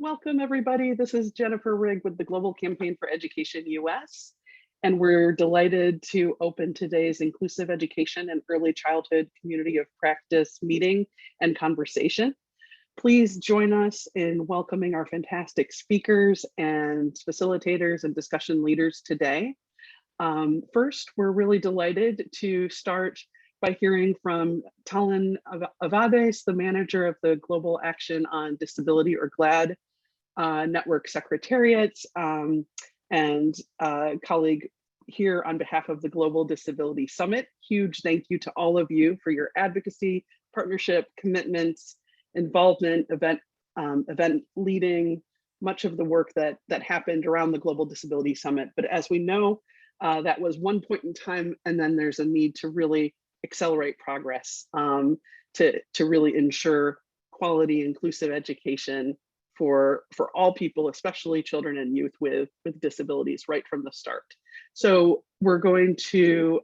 Welcome, everybody. This is Jennifer Rigg with the Global Campaign for Education US, and we're delighted to open today's Inclusive Education and Early Childhood Community of Practice meeting and conversation. Please join us in welcoming our fantastic speakers and facilitators and discussion leaders today. First, we're really delighted to start by hearing from Talin Avades, the manager of the Global Action on Disability, or GLAD, Network Secretariat, and colleague here on behalf of the Global Disability Summit. Huge thank you to all of you for your advocacy, partnership, commitments, involvement, event leading, much of the work that happened around the Global Disability Summit. But as we know, that was one point in time, and then there's a need to really accelerate progress to really ensure quality, inclusive education for all people, especially children and youth with disabilities right from the start. So we're going to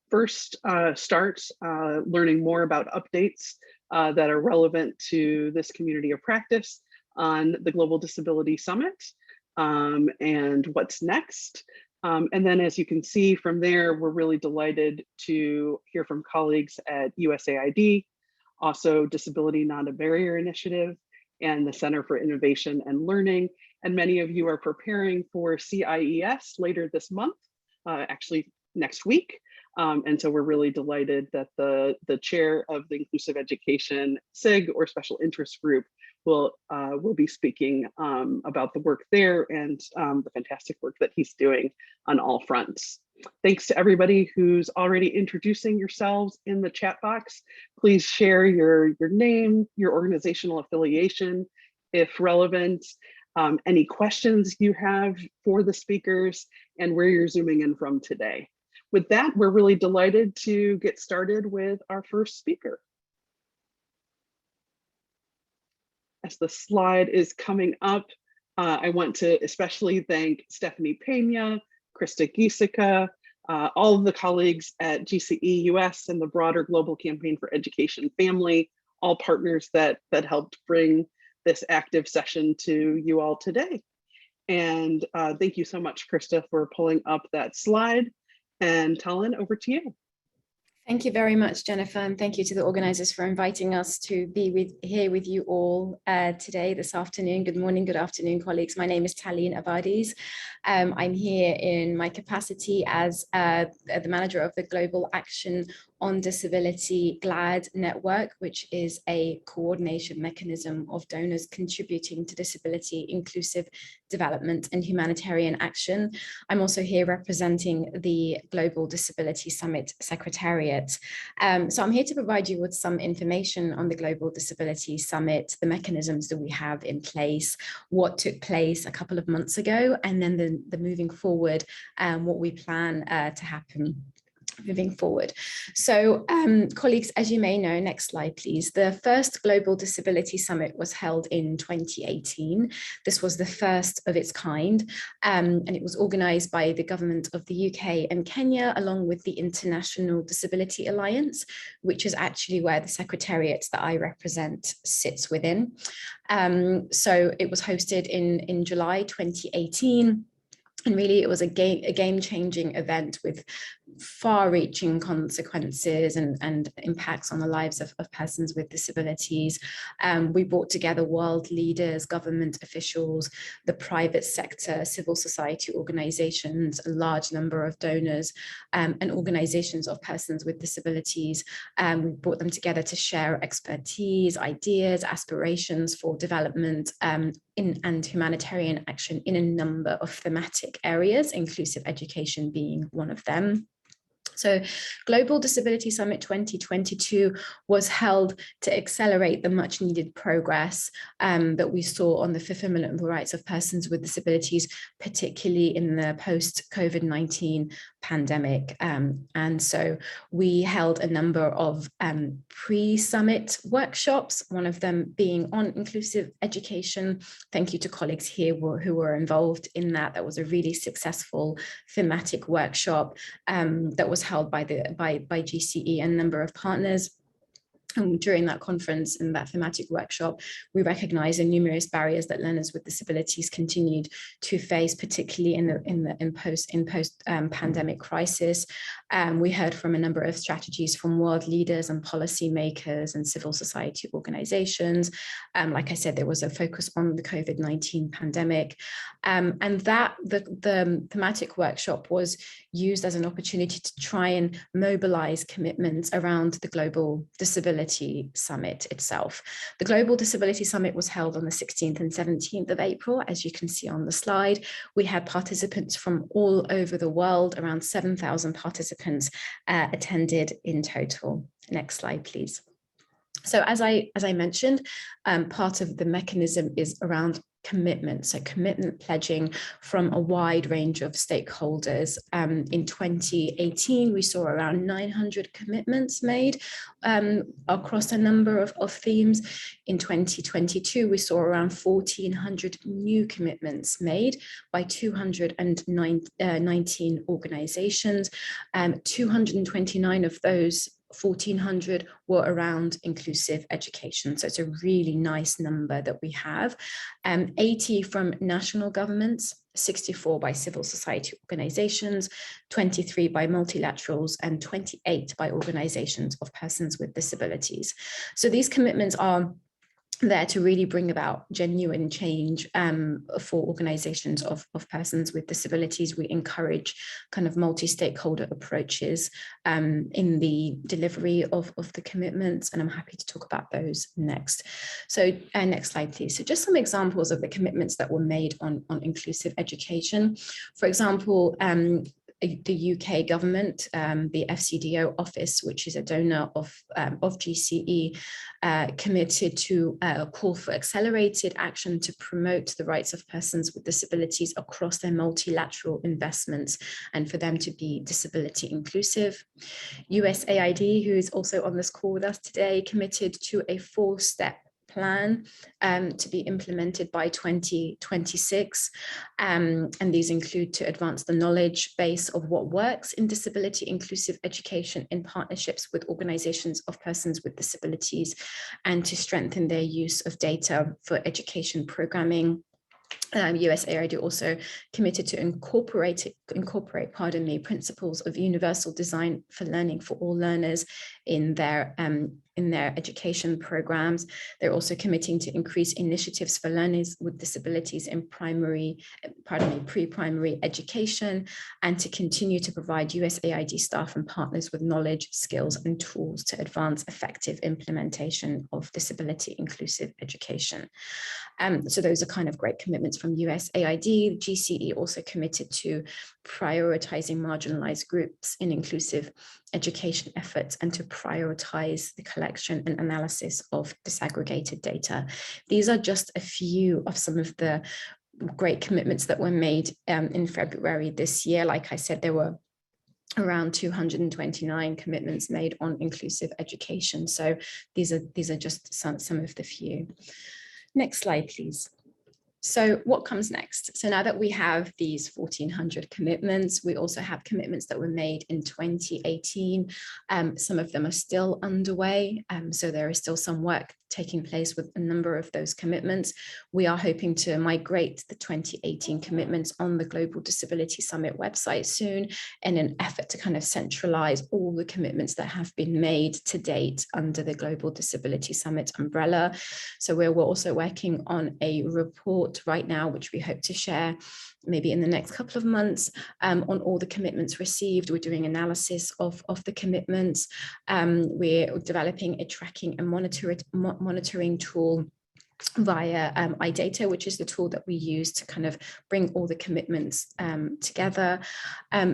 first start learning more about updates that are relevant to this community of practice on the Global Disability Summit and what's next. And then, as you can see from there, we're really delighted to hear from colleagues at USAID, also Disability Not a Barrier Initiative, and the Center for Innovation and Learning. And many of you are preparing for CIES later this month, actually next week. And so we're really delighted that the chair of the Inclusive Education SIG, or Special Interest Group, will be speaking about the work there and the fantastic work that he's doing on all fronts. Thanks to everybody who's already introducing yourselves in the chat box. Please share your name, your organizational affiliation, if relevant, any questions you have for the speakers, and where you're zooming in from today. With that, we're really delighted to get started with our first speaker. As the slide is coming up, I want to especially thank Stephanie Pena, Krista Giesica, all of the colleagues at GCE US and the broader Global Campaign for Education family, all partners that helped bring this active session to you all today. And thank you so much, Krista, for pulling up that slide. And Talin, over to you. Thank you very much, Jennifer, and thank you to the organizers for inviting us to be here with you all today, this afternoon. Good morning, good afternoon, colleagues. My name is Talin Avades. I'm here in my capacity as the manager of the Global Action on Disability GLAD network, which is a coordination mechanism of donors contributing to disability inclusive development and humanitarian action. I'm also here representing the Global Disability Summit Secretariat. So I'm here to provide you with some information on the Global Disability Summit, the mechanisms that we have in place, what took place a couple of months ago, and then the moving forward, what we plan to happen moving forward. So colleagues, as you may know, next slide please, the first Global Disability Summit was held in 2018. This was the first of its kind, and it was organized by the government of the UK and Kenya, along with the International Disability Alliance, which is actually where the Secretariat that I represent sits within. So it was hosted in July 2018. And really, it was a game-changing event with far-reaching consequences and impacts on the lives of persons with disabilities. We brought together world leaders, government officials, the private sector, civil society organizations, a large number of donors, and organizations of persons with disabilities. We brought them together to share expertise, ideas, aspirations for development and humanitarian action in a number of thematic areas, inclusive education being one of them. So Global Disability Summit 2022 was held to accelerate the much needed progress that we saw on the fulfillment of the rights of persons with disabilities, particularly in the post-COVID-19 pandemic. And so we held a number of pre-summit workshops, one of them being on inclusive education. Thank you to colleagues here who were involved in that. That was a really successful thematic workshop that was held by GCE and a number of partners. And during that conference and that thematic workshop, we recognized the numerous barriers that learners with disabilities continued to face, particularly in post pandemic crisis. We heard from a number of strategies from world leaders and policymakers and civil society organizations. Like I said, there was a focus on the COVID-19 pandemic, and that the thematic workshop was used as an opportunity to try and mobilize commitments around the Global Disability Summit itself. The Global Disability Summit was held on the 16th and 17th of April, as you can see on the slide. We had participants from all over the world, around 7,000 participants attended in total. Next slide, please. So as I mentioned, part of the mechanism is around commitment, so commitment pledging from a wide range of stakeholders. In 2018, we saw around 900 commitments made across a number of themes. In 2022, we saw around 1,400 new commitments made by 219 organizations. 229 of those 1,400 were around inclusive education. So it's a really nice number that we have. 80 from national governments, 64 by civil society organizations, 23 by multilaterals, and 28 by organizations of persons with disabilities. So these commitments are there to really bring about genuine change for organizations of persons with disabilities. We encourage kind of multi-stakeholder approaches in the delivery of the commitments, and I'm happy to talk about those next. So next slide, please. So just some examples of the commitments that were made on inclusive education. For example, the UK government, the FCDO office, which is a donor of GCE, committed to a call for accelerated action to promote the rights of persons with disabilities across their multilateral investments and for them to be disability inclusive. USAID, who is also on this call with us today, committed to a 4-step plan to be implemented by 2026. And these include to advance the knowledge base of what works in disability inclusive education in partnerships with organizations of persons with disabilities, and to strengthen their use of data for education programming. USAID also committed to incorporate principles of universal design for learning for all learners in their education programs. They're also committing to increase initiatives for learners with disabilities in pre-primary education, and to continue to provide USAID staff and partners with knowledge, skills, and tools to advance effective implementation of disability inclusive education. So those are kind of great commitments from USAID. GCE also committed to prioritizing marginalized groups in inclusive education efforts and to prioritize the collection and analysis of disaggregated data. These are just a few of some of the great commitments that were made in February this year. Like I said, there were around 229 commitments made on inclusive education. So these are just some of the few. Next slide, please. So what comes next? So now that we have these 1,400 commitments, we also have commitments that were made in 2018. Some of them are still underway. So there is still some work taking place with a number of those commitments. We are hoping to migrate the 2018 commitments on the Global Disability Summit website soon, in an effort to kind of centralize all the commitments that have been made to date under the Global Disability Summit umbrella. So we're also working on a report right now, which we hope to share maybe in the next couple of months, on all the commitments received. We're doing analysis of the commitments. We're developing a tracking and monitoring tool via iData, which is the tool that we use to kind of bring all the commitments together.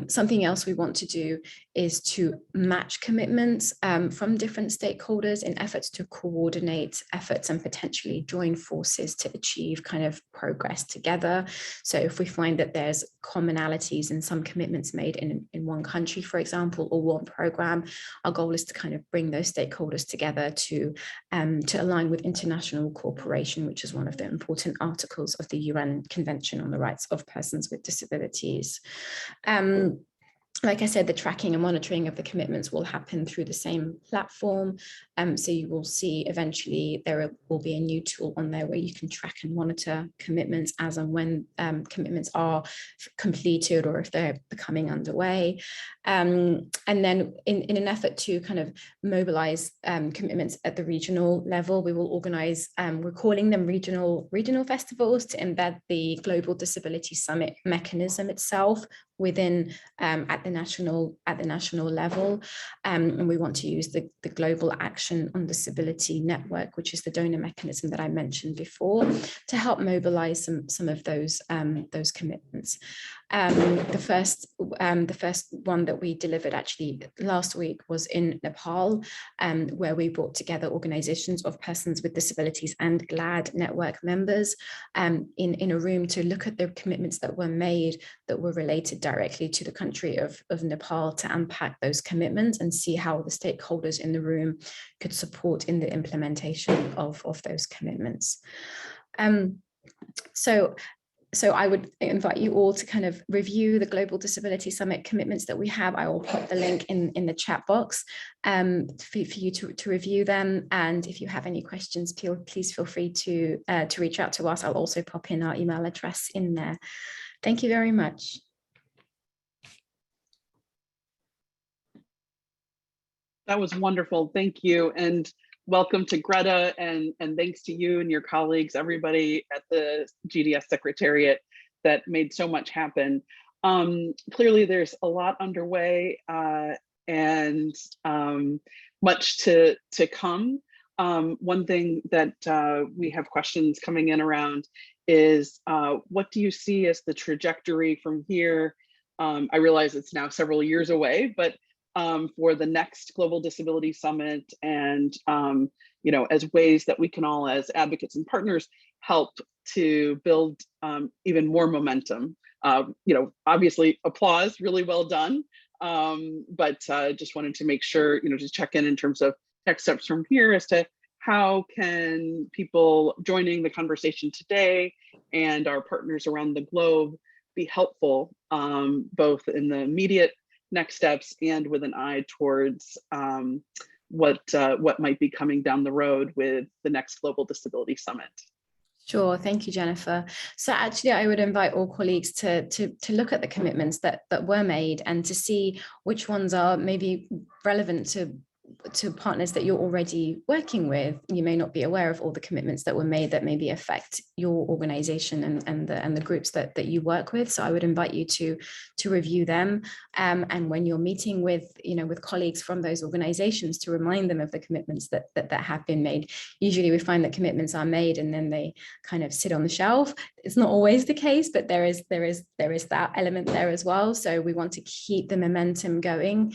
Something else we want to do is to match commitments from different stakeholders in efforts to coordinate efforts and potentially join forces to achieve kind of progress together. So if we find that there's commonalities in some commitments made in one country, for example, or one program, our goal is to kind of bring those stakeholders together to align with international cooperation, which is one of the important articles of the UN Convention on the Rights of Persons with Disabilities. like I said, the tracking and monitoring of the commitments will happen through the same platform. So you will see eventually there will be a new tool on there where you can track and monitor commitments as and when commitments are completed or if they're becoming underway. And then in an effort to kind of mobilize commitments at the regional level, we will organize, we're calling them regional festivals to embed the Global Disability Summit mechanism itself within at the national level, and we want to use the Global Action on Disability Network, which is the donor mechanism that I mentioned before, to help mobilize some of those commitments. The first one that we delivered actually last week was in Nepal, where we brought together organizations of persons with disabilities and GLAD network members in a room to look at the commitments that were made that were related directly to the country of Nepal, to unpack those commitments and see how the stakeholders in the room could support in the implementation of those commitments. So I would invite you all to kind of review the Global Disability Summit commitments that we have. I will put the link in the chat box for you to review them. And if you have any questions, please feel free to reach out to us. I'll also pop in our email address in there. Thank you very much. That was wonderful. Thank you. And welcome to Greta, and thanks to you and your colleagues, everybody at the GDS Secretariat that made so much happen. Clearly there's a lot underway and much to come. One thing that we have questions coming in around is what do you see as the trajectory from here? I realize it's now several years away, but for the next Global Disability Summit, and you know, as ways that we can all, as advocates and partners, help to build even more momentum. You know, obviously applause, really well done, but just wanted to make sure, you know, to check in terms of next steps from here as to how can people joining the conversation today and our partners around the globe be helpful, both in the immediate next steps and with an eye towards what might be coming down the road with the next Global Disability Summit. Sure, thank you, Jennifer. So actually, I would invite all colleagues to look at the commitments that were made and to see which ones are maybe relevant to partners that you're already working with. You may not be aware of all the commitments that were made that maybe affect your organization and the groups that you work with. So I would invite you to review them, and when you're meeting with colleagues from those organizations, to remind them of the commitments that have been made. Usually we find that commitments are made and then they kind of sit on the shelf. It's not always the case, but there is that element there as well. So we want to keep the momentum going,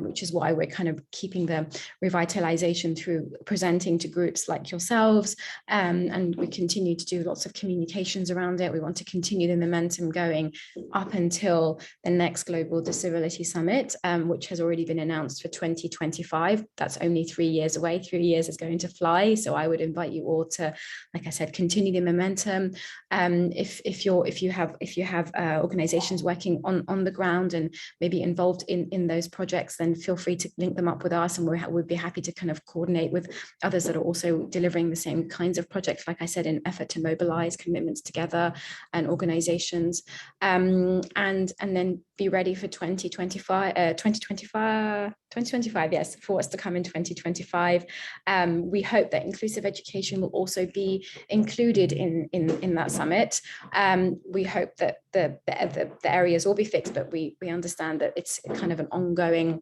which is why we're kind of keeping the revitalization through presenting to groups like yourselves, and we continue to do lots of communications around it. We want to continue the momentum going up until the next Global Disability Summit, which has already been announced for 2025. That's only 3 years away. 3 years is going to fly. So I would invite you all to, like I said, continue the momentum. If you have organizations working on the ground and maybe involved in those projects, then feel free to link them up with us, and we'd be happy to kind of coordinate with others that are also delivering the same kinds of projects, like I said, in effort to mobilize commitments together and organizations, and then be ready for 2025, yes, for what's to come in 2025 We hope that inclusive education will also be included in that summit. We hope that the areas will be fixed, but we understand that it's kind of an ongoing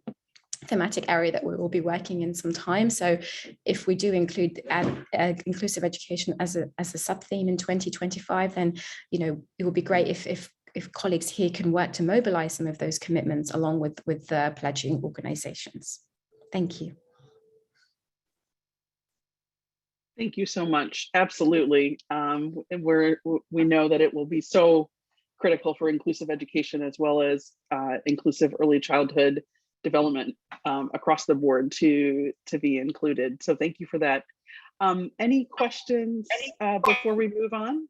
thematic area that we will be working in some time. So if we do include inclusive education as a sub-theme in 2025, then it would be great if colleagues here can work to mobilize some of those commitments along with the pledging organizations. Thank you. Thank you so much. Absolutely. We know that it will be so critical for inclusive education as well as inclusive early childhood development across the board to be included. So thank you for that. Any questions before we move on?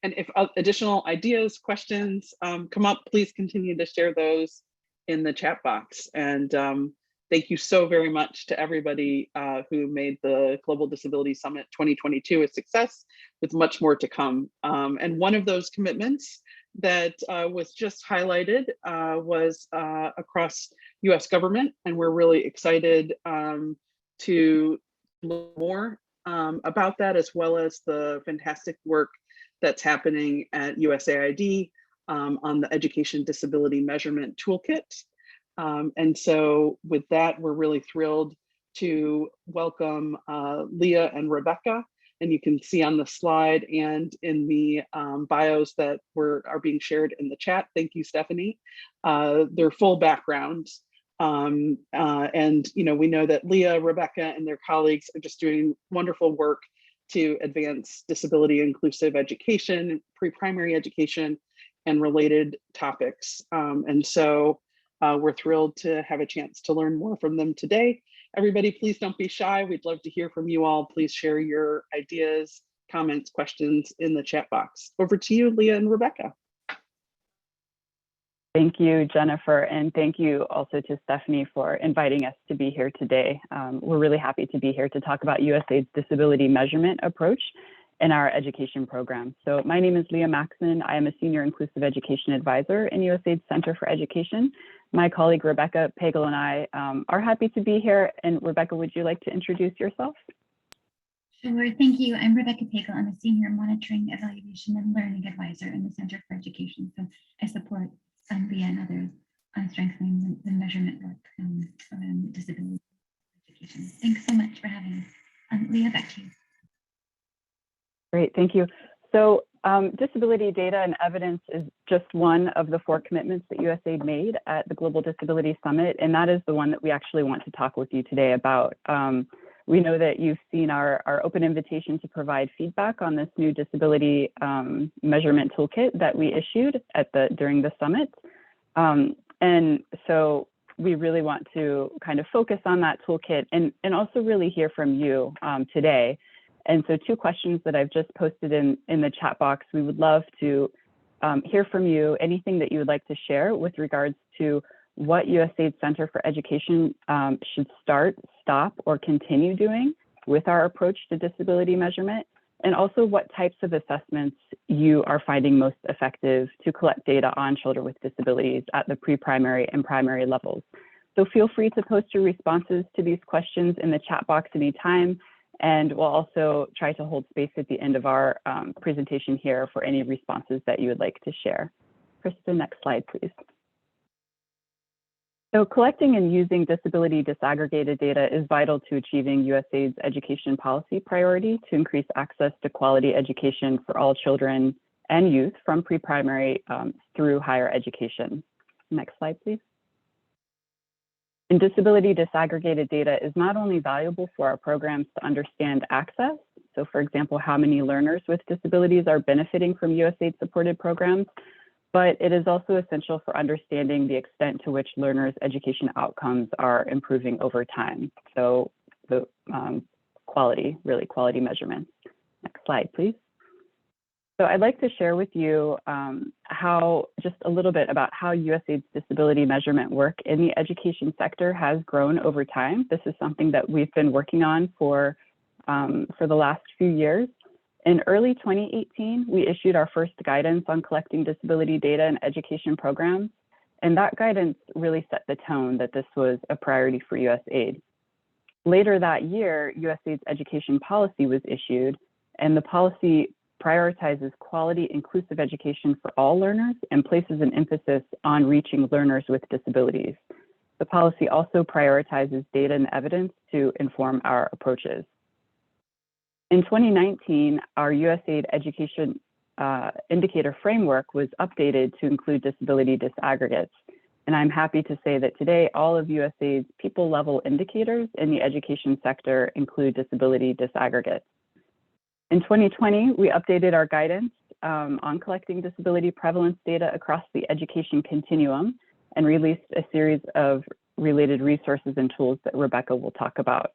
And if additional ideas, questions come up, please continue to share those in the chat box. And thank you so very much to everybody who made the Global Disability Summit 2022 a success, with much more to come. And one of those commitments that was just highlighted was across US government. And we're really excited to learn more about that, as well as the fantastic work that's happening at USAID on the Education Disability Measurement Toolkit. And so with that, we're really thrilled to welcome Leah and Rebecca. And you can see on the slide and in the bios that are being shared in the chat. Thank you, Stephanie. Their full backgrounds. And we know that Leah, Rebecca, and their colleagues are just doing wonderful work to advance disability inclusive education, pre-primary education, and related topics. And so we're thrilled to have a chance to learn more from them today. Everybody, please don't be shy. We'd love to hear from you all. Please share your ideas, comments, questions in the chat box. Over to you, Leah and Rebecca. Thank you, Jennifer, and thank you also to Stephanie for inviting us to be here today. We're really happy to be here to talk about USAID's disability measurement approach in our education program. So my name is Leah Maxson. I am a Senior Inclusive Education Advisor in USAID's Center for Education. My colleague Rebecca Pagel and I are happy to be here. And Rebecca, would you like to introduce yourself? Sure, thank you. I'm Rebecca Pagel. I'm a Senior Monitoring, Evaluation, and Learning Advisor in the Center for Education. So I support Leah and others on strengthening the measurement work around disability education. Thanks so much for having us. Leah, back to you. Great, thank you. So disability data and evidence is just one of the 4 commitments that USAID made at the Global Disability Summit, and that is the one that we actually want to talk with you today about. We know that you've seen our open invitation to provide feedback on this new disability measurement toolkit that we issued during the summit. And so we really want to kind of focus on that toolkit and also really hear from you today. And so 2 questions that I've just posted in the chat box. We would love to hear from you, anything that you would like to share with regards to what USAID Center for Education should start, stop, or continue doing with our approach to disability measurement, and also what types of assessments you are finding most effective to collect data on children with disabilities at the pre-primary and primary levels. So feel free to post your responses to these questions in the chat box anytime, and we'll also try to hold space at the end of our presentation here for any responses that you would like to share. Krista, next slide, please. So collecting and using disability disaggregated data is vital to achieving USAID's education policy priority to increase access to quality education for all children and youth from pre-primary through higher education. Next slide, please. And disability disaggregated data is not only valuable for our programs to understand access, so for example, how many learners with disabilities are benefiting from USAID supported programs, but it is also essential for understanding the extent to which learners' education outcomes are improving over time. So the quality measurements. Next slide, please. So I'd like to share with you just a little bit about how USAID's disability measurement work in the education sector has grown over time. This is something that we've been working on for the last few years. In early 2018, we issued our first guidance on collecting disability data in education programs, and that guidance really set the tone that this was a priority for USAID. Later that year, USAID's education policy was issued, and the policy prioritizes quality inclusive education for all learners and places an emphasis on reaching learners with disabilities. The policy also prioritizes data and evidence to inform our approaches. In 2019, our USAID education indicator framework was updated to include disability disaggregates. And I'm happy to say that today, all of USAID's people-level indicators in the education sector include disability disaggregates. In 2020, we updated our guidance on collecting disability prevalence data across the education continuum and released a series of related resources and tools that Rebecca will talk about.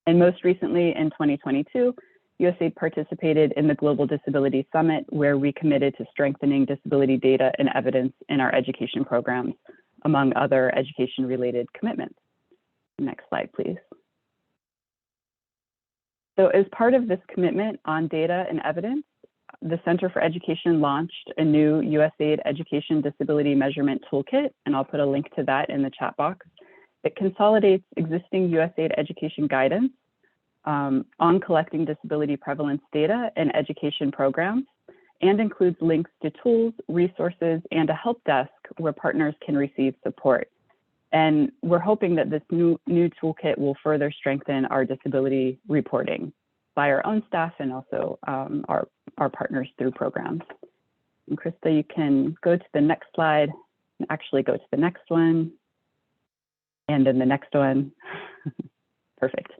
And most recently in 2022, USAID participated in the Global Disability Summit, where we committed to strengthening disability data and evidence in our education programs, among other education-related commitments. Next slide, please. So as part of this commitment on data and evidence, the Center for Education launched a new USAID Education Disability Measurement Toolkit, and I'll put a link to that in the chat box. It consolidates existing USAID education guidance on collecting disability prevalence data and education programs, and includes links to tools, resources, and a help desk where partners can receive support. And we're hoping that this new toolkit will further strengthen our disability reporting by our own staff and also our partners through programs. And Krista, you can go to the next slide, and actually go to the next one, and then the next one. Perfect,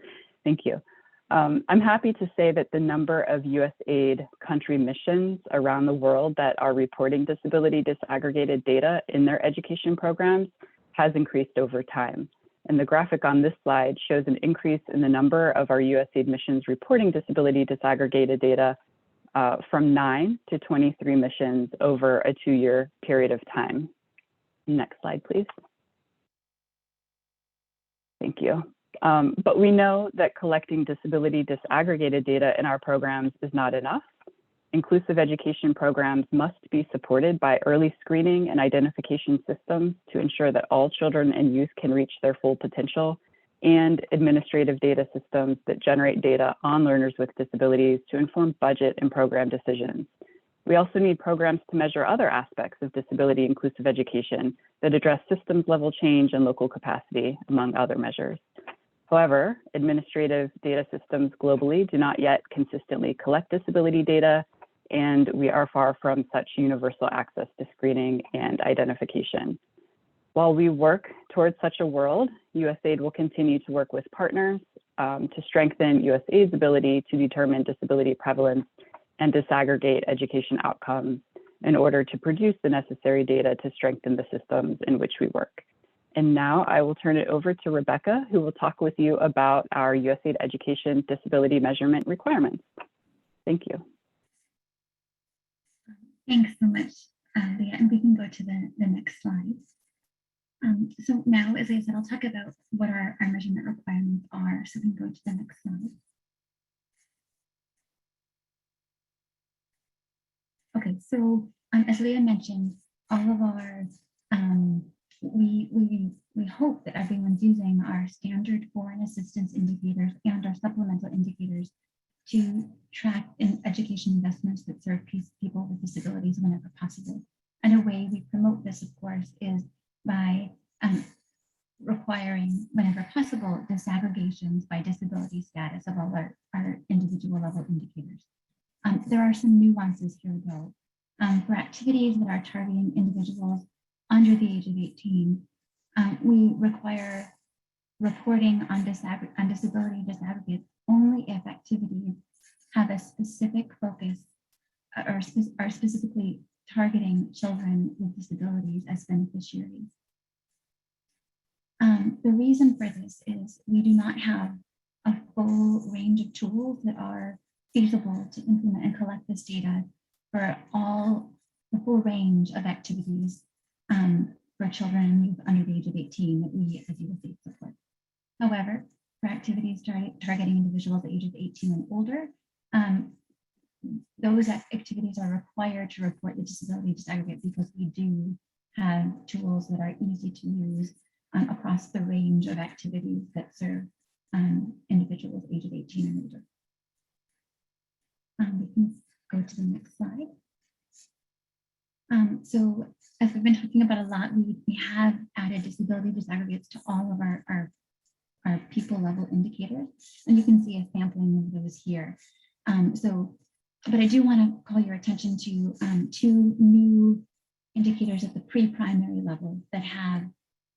thank you. I'm happy to say that the number of USAID country missions around the world that are reporting disability disaggregated data in their education programs has increased over time. And the graphic on this slide shows an increase in the number of our USAID missions reporting disability disaggregated data from 9 to 23 missions over a 2-year period of time. Next slide, please. Thank you. But we know that collecting disability disaggregated data in our programs is not enough. Inclusive education programs must be supported by early screening and identification systems to ensure that all children and youth can reach their full potential, and administrative data systems that generate data on learners with disabilities to inform budget and program decisions. We also need programs to measure other aspects of disability inclusive education that address systems level change and local capacity, among other measures. However, administrative data systems globally do not yet consistently collect disability data, and we are far from such universal access to screening and identification. While we work towards such a world, USAID will continue to work with partners to strengthen USAID's ability to determine disability prevalence and disaggregate education outcomes in order to produce the necessary data to strengthen the systems in which we work. And now I will turn it over to Rebecca, who will talk with you about our USAID education disability measurement requirements. Thank you. Thanks so much, Leah, and we can go to the next slide. So now, as I said, I'll talk about what our measurement requirements are. So we can go to the next slide. Okay, so as Leah mentioned, all of our, we hope that everyone's using our standard foreign assistance indicators and our supplemental indicators to track in education investments that serve people with disabilities whenever possible. And a way we promote this, of course, is by requiring, whenever possible, disaggregations by disability status of all our individual level indicators. There are some nuances here, though. For activities that are targeting individuals under the age of 18, we require reporting on disability disaggregates only if activities have a specific focus or are specifically targeting children with disabilities as beneficiaries. The reason for this is we do not have a full range of tools that are feasible to implement and collect this data for the full range of activities for children and youth under the age of 18 that we as USAID support. However, for activities targeting individuals at ages 18 and older, those activities are required to report the disability disaggregate because we do have tools that are easy to use across the range of activities that serve individuals ages 18 and older. We can go to the next slide. So as we've been talking about a lot, we have added disability disaggregates to all of our people level indicators, and you can see a sampling of those here. But I do want to call your attention to 2 new indicators at the pre-primary level that have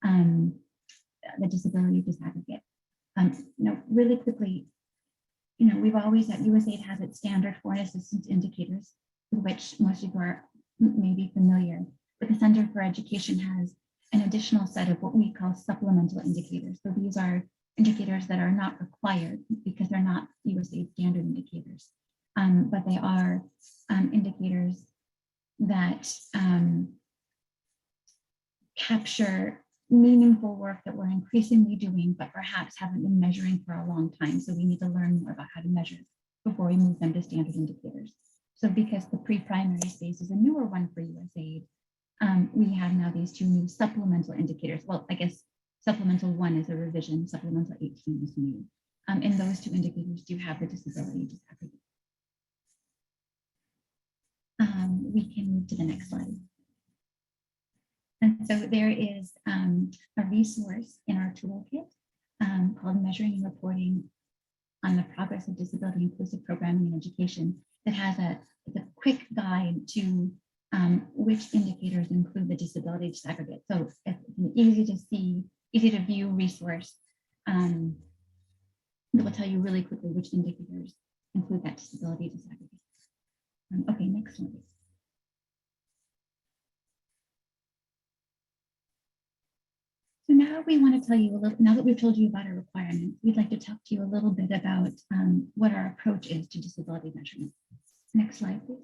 the disability disaggregate. Really quickly, we've always at USAID has its standard foreign assistance indicators, with which most people are maybe familiar, but the Center for Education has an additional set of what we call supplemental indicators. So these are indicators that are not required because they're not USAID standard indicators, but they are indicators that capture meaningful work that we're increasingly doing, but perhaps haven't been measuring for a long time. So we need to learn more about how to measure before we move them to standard indicators. So because the pre-primary space is a newer one for USAID, we have now these two new supplemental indicators. Well, I guess supplemental 1 is a revision, supplemental 18 is new. And those two indicators do have the disability disaggregate. We can move to the next slide. And so there is a resource in our toolkit called Measuring and Reporting on the Progress of Disability Inclusive Programming in Education that has a quick guide to which indicators include the disability disaggregate. So it's an easy to see, easy to view resource that will tell you really quickly which indicators include that disability disaggregate. Okay, next one. So now we want to tell you a little, now that we've told you about our requirements, we'd like to talk to you a little bit about what our approach is to disability measurement. Next slide, please.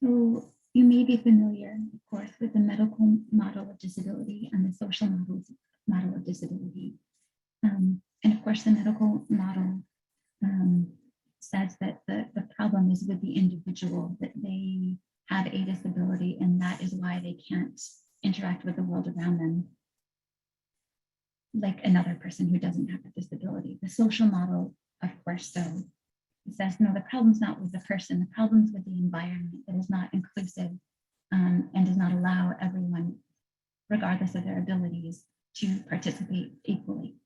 So you may be familiar, of course, with the medical model of disability and the social model of disability. And of course, the medical model says that the problem is with the individual, that they have a disability, and that is why they can't interact with the world around them like another person who doesn't have a disability. The social model, of course, so it says, no, the problem's not with the person, the problem's with the environment that is not inclusive and does not allow everyone, regardless of their abilities, to participate equally.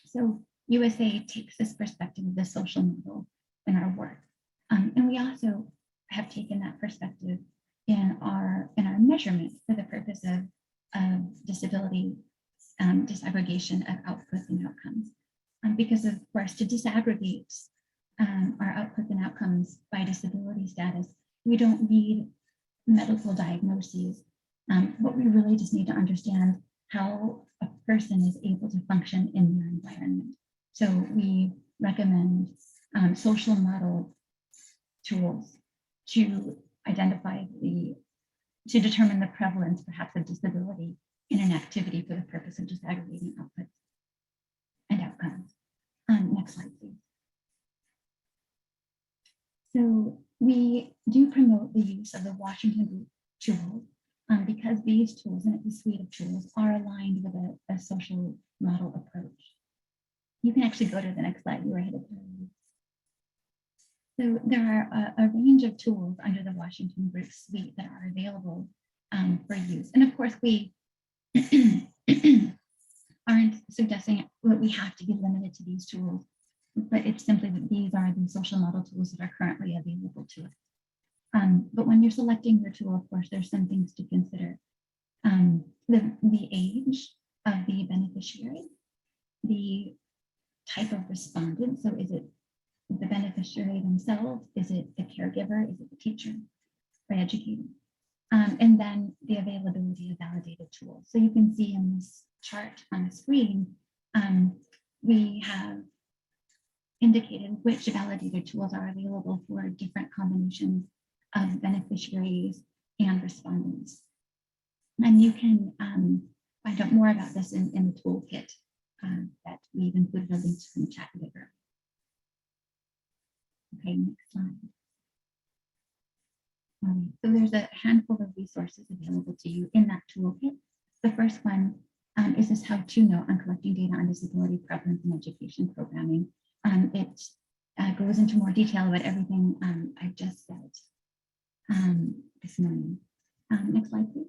So USAID takes this perspective of the social model in our work. And we also have taken that perspective in our measurement for the purpose of disability disaggregation of outputs and outcomes. Because of course, to disaggregate our outputs and outcomes by disability status, we don't need medical diagnoses, but we really just need to understand how a person is able to function in their environment. So we recommend social model tools to identify to determine the prevalence perhaps of disability in an activity for the purpose of disaggregating outputs and outcomes. Next slide, please. So we do promote the use of the Washington Group tools because these tools and the suite of tools are aligned with a social model approach. You can actually go to the next slide. You were ahead of time. So there are a range of tools under the Washington Group suite that are available for use. And of course, we aren't suggesting that we have to be limited to these tools, but it's simply that these are the social model tools that are currently available to us. But when you're selecting your tool, of course, there's some things to consider. The age of the beneficiary, the type of respondent. So is it the beneficiary themselves? Is it the caregiver? Is it the teacher or educator? And then the availability of validated tools. So you can see in this chart on the screen, we have indicated which validated tools are available for different combinations of beneficiaries and respondents. And you can find out more about this in the toolkit that we've included a link in the chat later. Okay, next slide. So there's a handful of resources available to you in that toolkit. The first one is this how-to note on collecting data on disability prevalence in education programming. It goes into more detail about everything I've just said this morning. Next slide, please.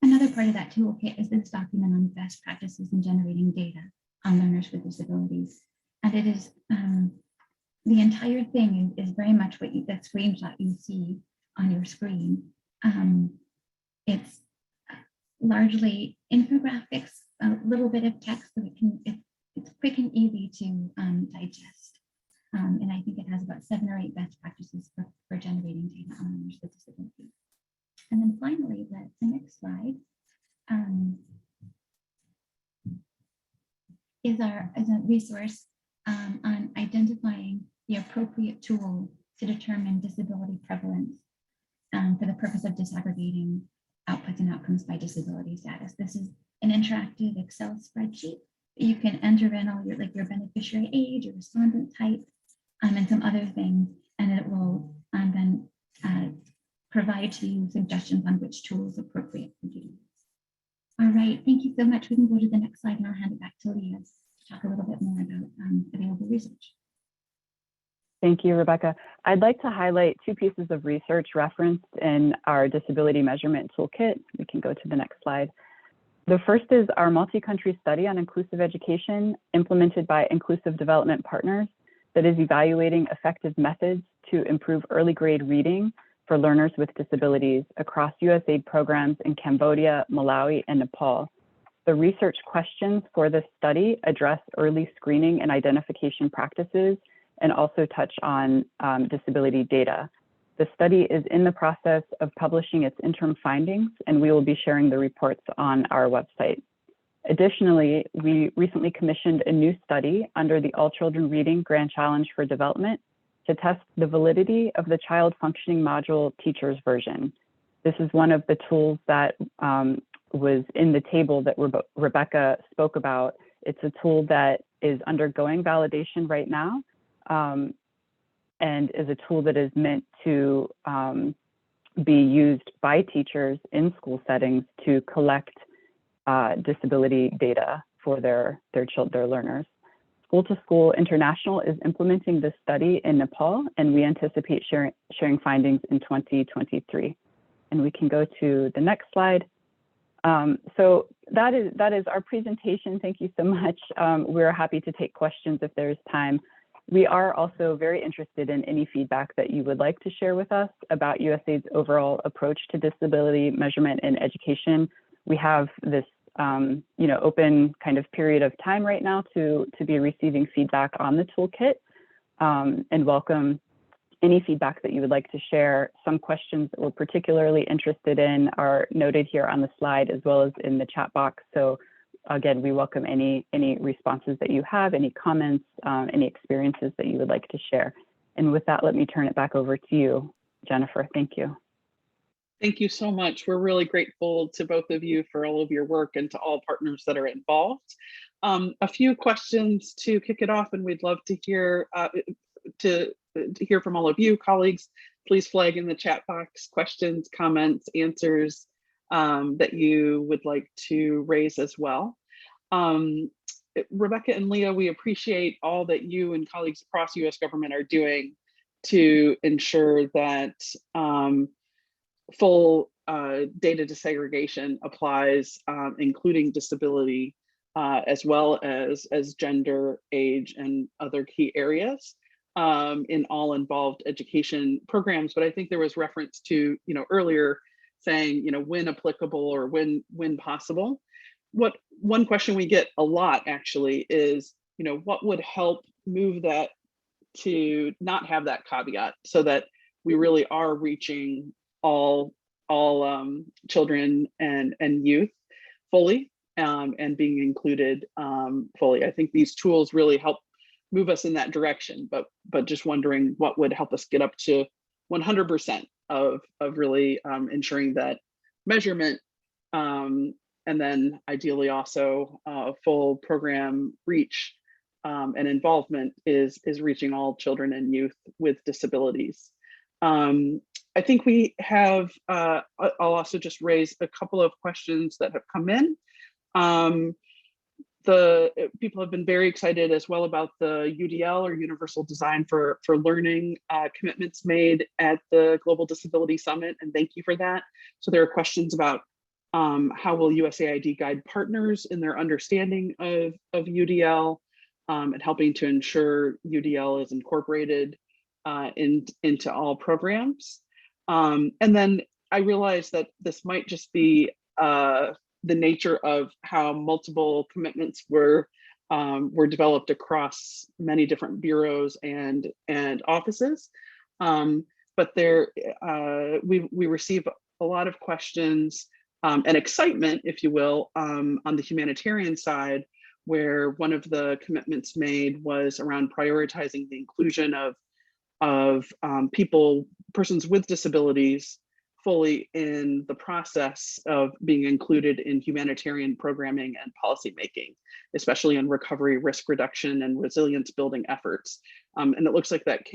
Another part of that toolkit is this document on best practices in generating data on learners with disabilities. And it is, the entire thing is very much what that screenshot you see on your screen. It's largely infographics, a little bit of text, so it's quick and easy to digest. And I think it has about 7 or 8 best practices for generating data on learners with disabilities. And then finally, the next slide is a resource on identifying the appropriate tool to determine disability prevalence for the purpose of disaggregating outputs and outcomes by disability status. This is an interactive Excel spreadsheet. You can enter in all your your beneficiary age, your respondent type, and some other things, and it will then provide to you suggestions on which tool is appropriate for you. All right, thank you so much. We can go to the next slide and I'll hand it back to Leah to talk a little bit more about available research. Thank you, Rebecca. I'd like to highlight two pieces of research referenced in our disability measurement toolkit. We can go to the next slide. The first is our multi-country study on inclusive education implemented by inclusive development partners that is evaluating effective methods to improve early grade reading for learners with disabilities across USAID programs in Cambodia, Malawi, and Nepal. The research questions for this study address early screening and identification practices and also touch on disability data. The study is in the process of publishing its interim findings, and we will be sharing the reports on our website. Additionally, we recently commissioned a new study under the All Children Reading Grand Challenge for Development to test the validity of the Child Functioning Module Teachers version. This is one of the tools that was in the table that Rebecca spoke about. It's a tool that is undergoing validation right now, and is a tool that is meant to be used by teachers in school settings to collect disability data for their learners. School to School International is implementing this study in Nepal, and we anticipate sharing findings in 2023. And we can go to the next slide. So that is our presentation. Thank you so much. We're happy to take questions if there's time. We are also very interested in any feedback that you would like to share with us about USAID's overall approach to disability measurement and education. We have this open kind of period of time right now to be receiving feedback on the toolkit, and welcome any feedback that you would like to share. Some questions that we're particularly interested in are noted here on the slide as well as in the chat box. So again, we welcome any responses that you have, any comments, any experiences that you would like to share. And with that, let me turn it back over to you, Jennifer. Thank you. Thank you so much. We're really grateful to both of you for all of your work and to all partners that are involved. A few questions to kick it off, and we'd love to hear from all of you, colleagues. Please flag in the chat box questions, comments, answers that you would like to raise as well. Rebecca and Leah, we appreciate all that you and colleagues across US government are doing to ensure that full data disaggregation applies, including disability, as well as gender, age, and other key areas in all involved education programs. But I think there was reference to, earlier saying, when applicable or when possible. One question we get a lot actually is, what would help move that to not have that caveat so that we really are reaching all children and youth fully and being included fully. I think these tools really help move us in that direction, but just wondering what would help us get up to 100% of really ensuring that measurement and then ideally also full program reach and involvement is reaching all children and youth with disabilities. I think we have, I'll also just raise a couple of questions that have come in. The people have been very excited as well about the UDL, or Universal Design for Learning, commitments made at the Global Disability Summit, and thank you for that. So there are questions about how will USAID guide partners in their understanding of UDL and helping to ensure UDL is incorporated into all programs. And then I realize that this might just be the nature of how multiple commitments were developed across many different bureaus and offices. But there, we receive a lot of questions and excitement, if you will, on the humanitarian side, where one of the commitments made was around prioritizing the inclusion of persons with disabilities fully in the process of being included in humanitarian programming and policy making, especially in recovery, risk reduction, and resilience building efforts. And it looks like that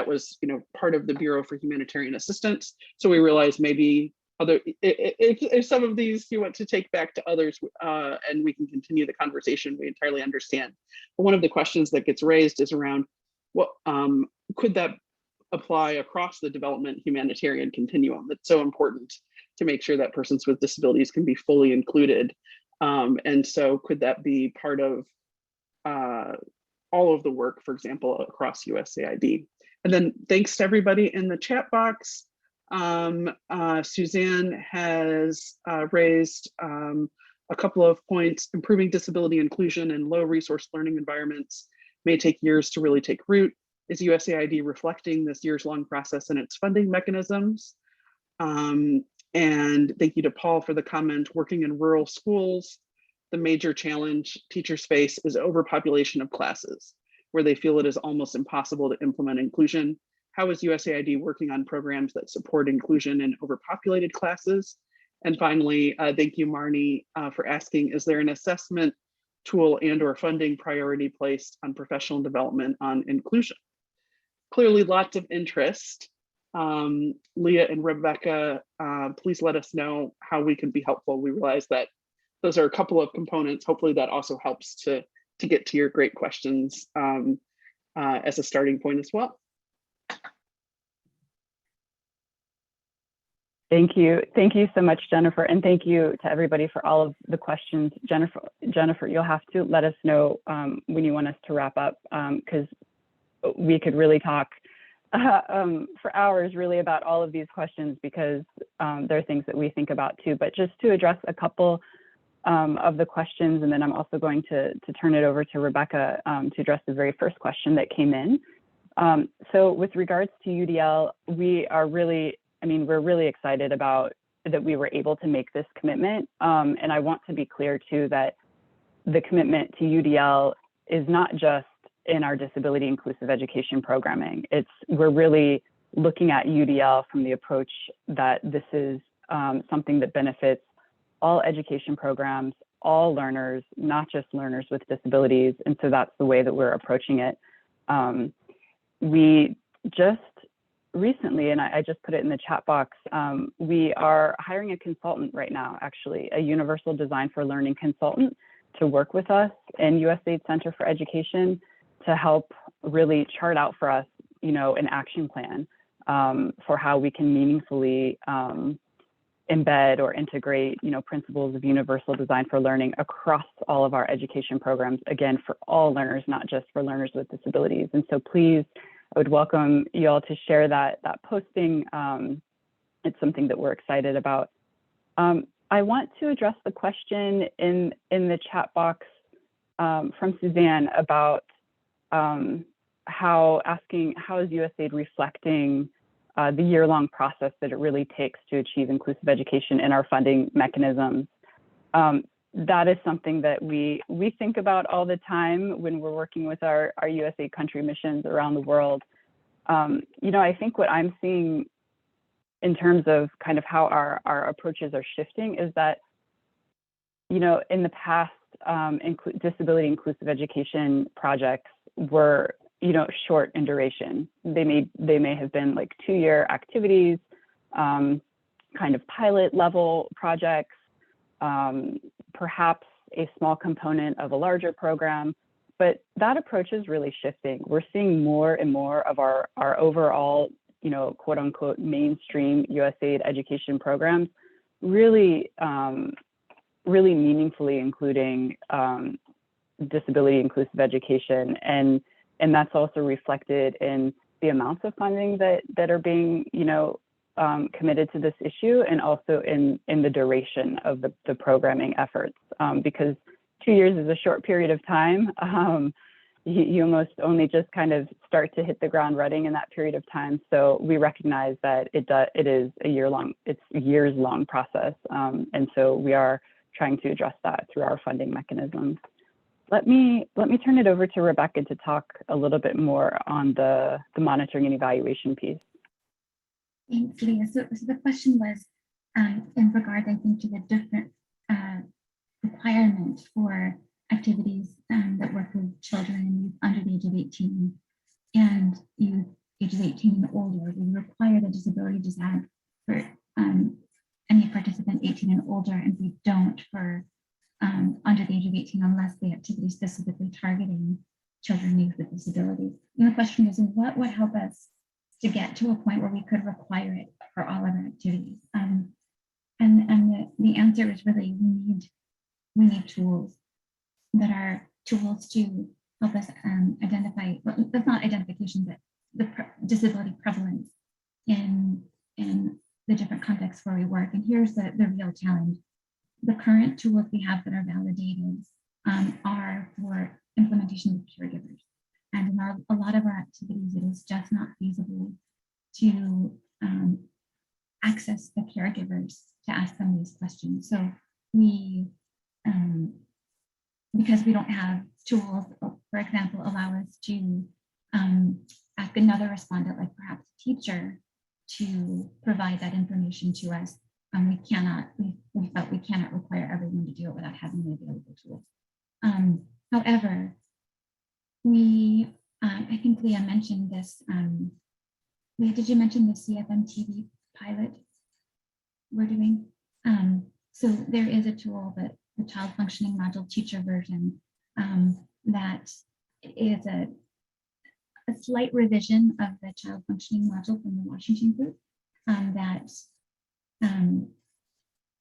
was part of the Bureau for Humanitarian Assistance. So we realized maybe if some of these you want to take back to others, and we can continue the conversation, we entirely understand. But one of the questions that gets raised is around what could that apply across the development humanitarian continuum. That's so important to make sure that persons with disabilities can be fully included. And so could that be part of all of the work, for example, across USAID? And then thanks to everybody in the chat box. Suzanne has raised a couple of points. Improving disability inclusion in low resource learning environments may take years to really take root. Is USAID reflecting this years-long process in its funding mechanisms? And thank you to Paul for the comment, working in rural schools, the major challenge teachers face is overpopulation of classes, where they feel it is almost impossible to implement inclusion. How is USAID working on programs that support inclusion in overpopulated classes? And finally, thank you, Marnie, for asking, is there an assessment tool and/or funding priority placed on professional development on inclusion? Clearly lots of interest. Leah and Rebecca, please let us know how we can be helpful. We realize that those are a couple of components. Hopefully that also helps to get to your great questions as a starting point as well. Thank you. Thank you so much, Jennifer. And thank you to everybody for all of the questions. Jennifer, you'll have to let us know when you want us to wrap up, because we could really talk for hours really about all of these questions, because there are things that we think about too. But just to address a couple of the questions, and then I'm also going to turn it over to Rebecca to address the very first question that came in. So with regards to UDL, we're really excited about that we were able to make this commitment. And I want to be clear too that the commitment to UDL is not just in our disability inclusive education programming. We're really looking at UDL from the approach that this is something that benefits all education programs, all learners, not just learners with disabilities. And so that's the way that we're approaching it. We just recently, and I just put it in the chat box, we are hiring a consultant right now, actually, a universal design for learning consultant to work with us in USAID Center for Education to help really chart out for us, an action plan for how we can meaningfully embed or integrate, principles of universal design for learning across all of our education programs, again, for all learners, not just for learners with disabilities. And so please, I would welcome you all to share that posting. It's something that we're excited about. I want to address the question in the chat box from Suzanne about how is USAID reflecting the year-long process that it really takes to achieve inclusive education in our funding mechanisms. That is something that we think about all the time when we're working with our USAID country missions around the world. I think what I'm seeing in terms of kind of how our approaches are shifting is that, in the past, disability inclusive education projects were, short in duration. They may have been like 2-year activities, kind of pilot level projects, perhaps a small component of a larger program, but that approach is really shifting. We're seeing more and more of our overall, quote unquote, mainstream USAID education programs really, really meaningfully including disability inclusive education. And that's also reflected in the amounts of funding that are being, committed to this issue, and also in the duration of the programming efforts, because 2 years is a short period of time. you almost only just kind of start to hit the ground running in that period of time. So we recognize that it is a years long process. And so we are trying to address that through our funding mechanisms. Let me turn it over to Rebecca to talk a little bit more on the monitoring and evaluation piece. Thanks, Leah. So the question was in regard, I think, to the different requirement for activities that work with children and youth under the age of 18 and youth ages 18 and older. We require the disability disag for any participant 18 and older, and we don't for under the age of 18 unless the activity is specifically targeting children and youth with disabilities. And the question is, what would help us to get to a point where we could require it for all of our activities? And the answer is really we need tools that are tools to help us identify, well, that's not identification, but the disability prevalence in the different contexts where we work. And here's the real challenge. The current tools we have that are validated are for implementation with caregivers. And in a lot of our activities, it is just not feasible to access the caregivers to ask them these questions. So we, because we don't have tools, for example, allow us to ask another respondent, like perhaps a teacher, to provide that information to us. We felt we cannot require everyone to do it without having the available tools. However, I think Leah mentioned this. Leah, did you mention the CFMTV pilot we're doing? So there is a tool, that the child functioning module teacher version, that is a slight revision of the child functioning module from the Washington group that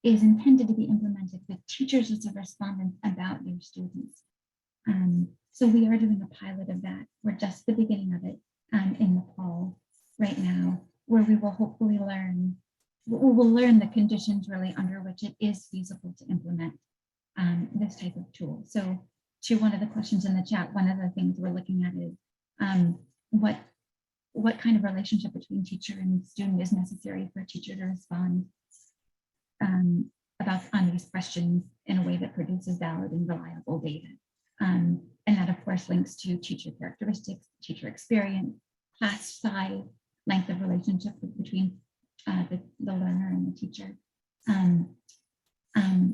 is intended to be implemented with teachers as a respondent about their students. So we are doing a pilot of that. We're just the beginning of it in the fall right now, where we will hopefully learn, we'll learn the conditions really under which it is feasible to implement this type of tool. So to one of the questions in the chat, one of the things we're looking at is what kind of relationship between teacher and student is necessary for a teacher to respond on these questions in a way that produces valid and reliable data. And that of course links to teacher characteristics, teacher experience, class size, length of relationship between the learner and the teacher.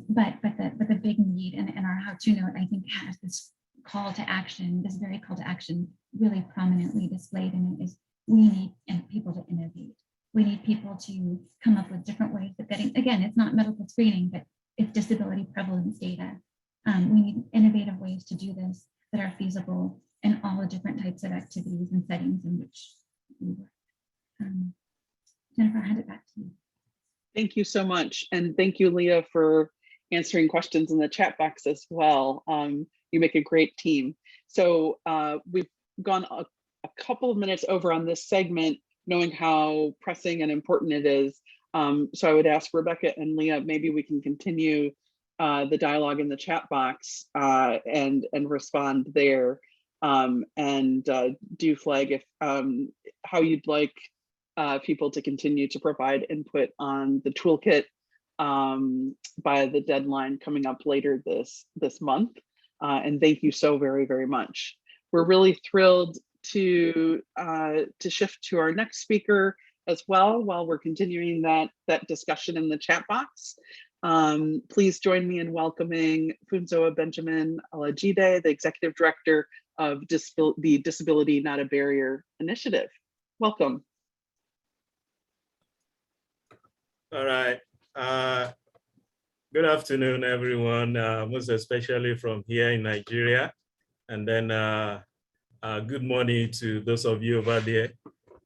But the big need and our how-to note, I think, has this call to action, this very call to action really prominently displayed in it is we need people to innovate. We need people to come up with different ways of getting, again, it's not medical screening, but it's disability prevalence data. We need innovative ways to do this that are feasible in all the different types of activities and settings in which we work. Jennifer, I'll hand it back to you. Thank you so much. And thank you, Leah, for answering questions in the chat box as well. You make a great team. So we've gone a couple of minutes over on this segment, knowing how pressing and important it is. So I would ask Rebecca and Leah, maybe we can continue the dialogue in the chat box and respond there, and do flag if how you'd like people to continue to provide input on the toolkit by the deadline coming up later this month. And thank you so very, very much. We're really thrilled to shift to our next speaker as well while we're continuing that discussion in the chat box. Please join me in welcoming Funso Benjamin Olajide, the Executive Director of the Disability Not a Barrier Initiative. Welcome. All right. Good afternoon, everyone, most especially from here in Nigeria. And then good morning to those of you over there.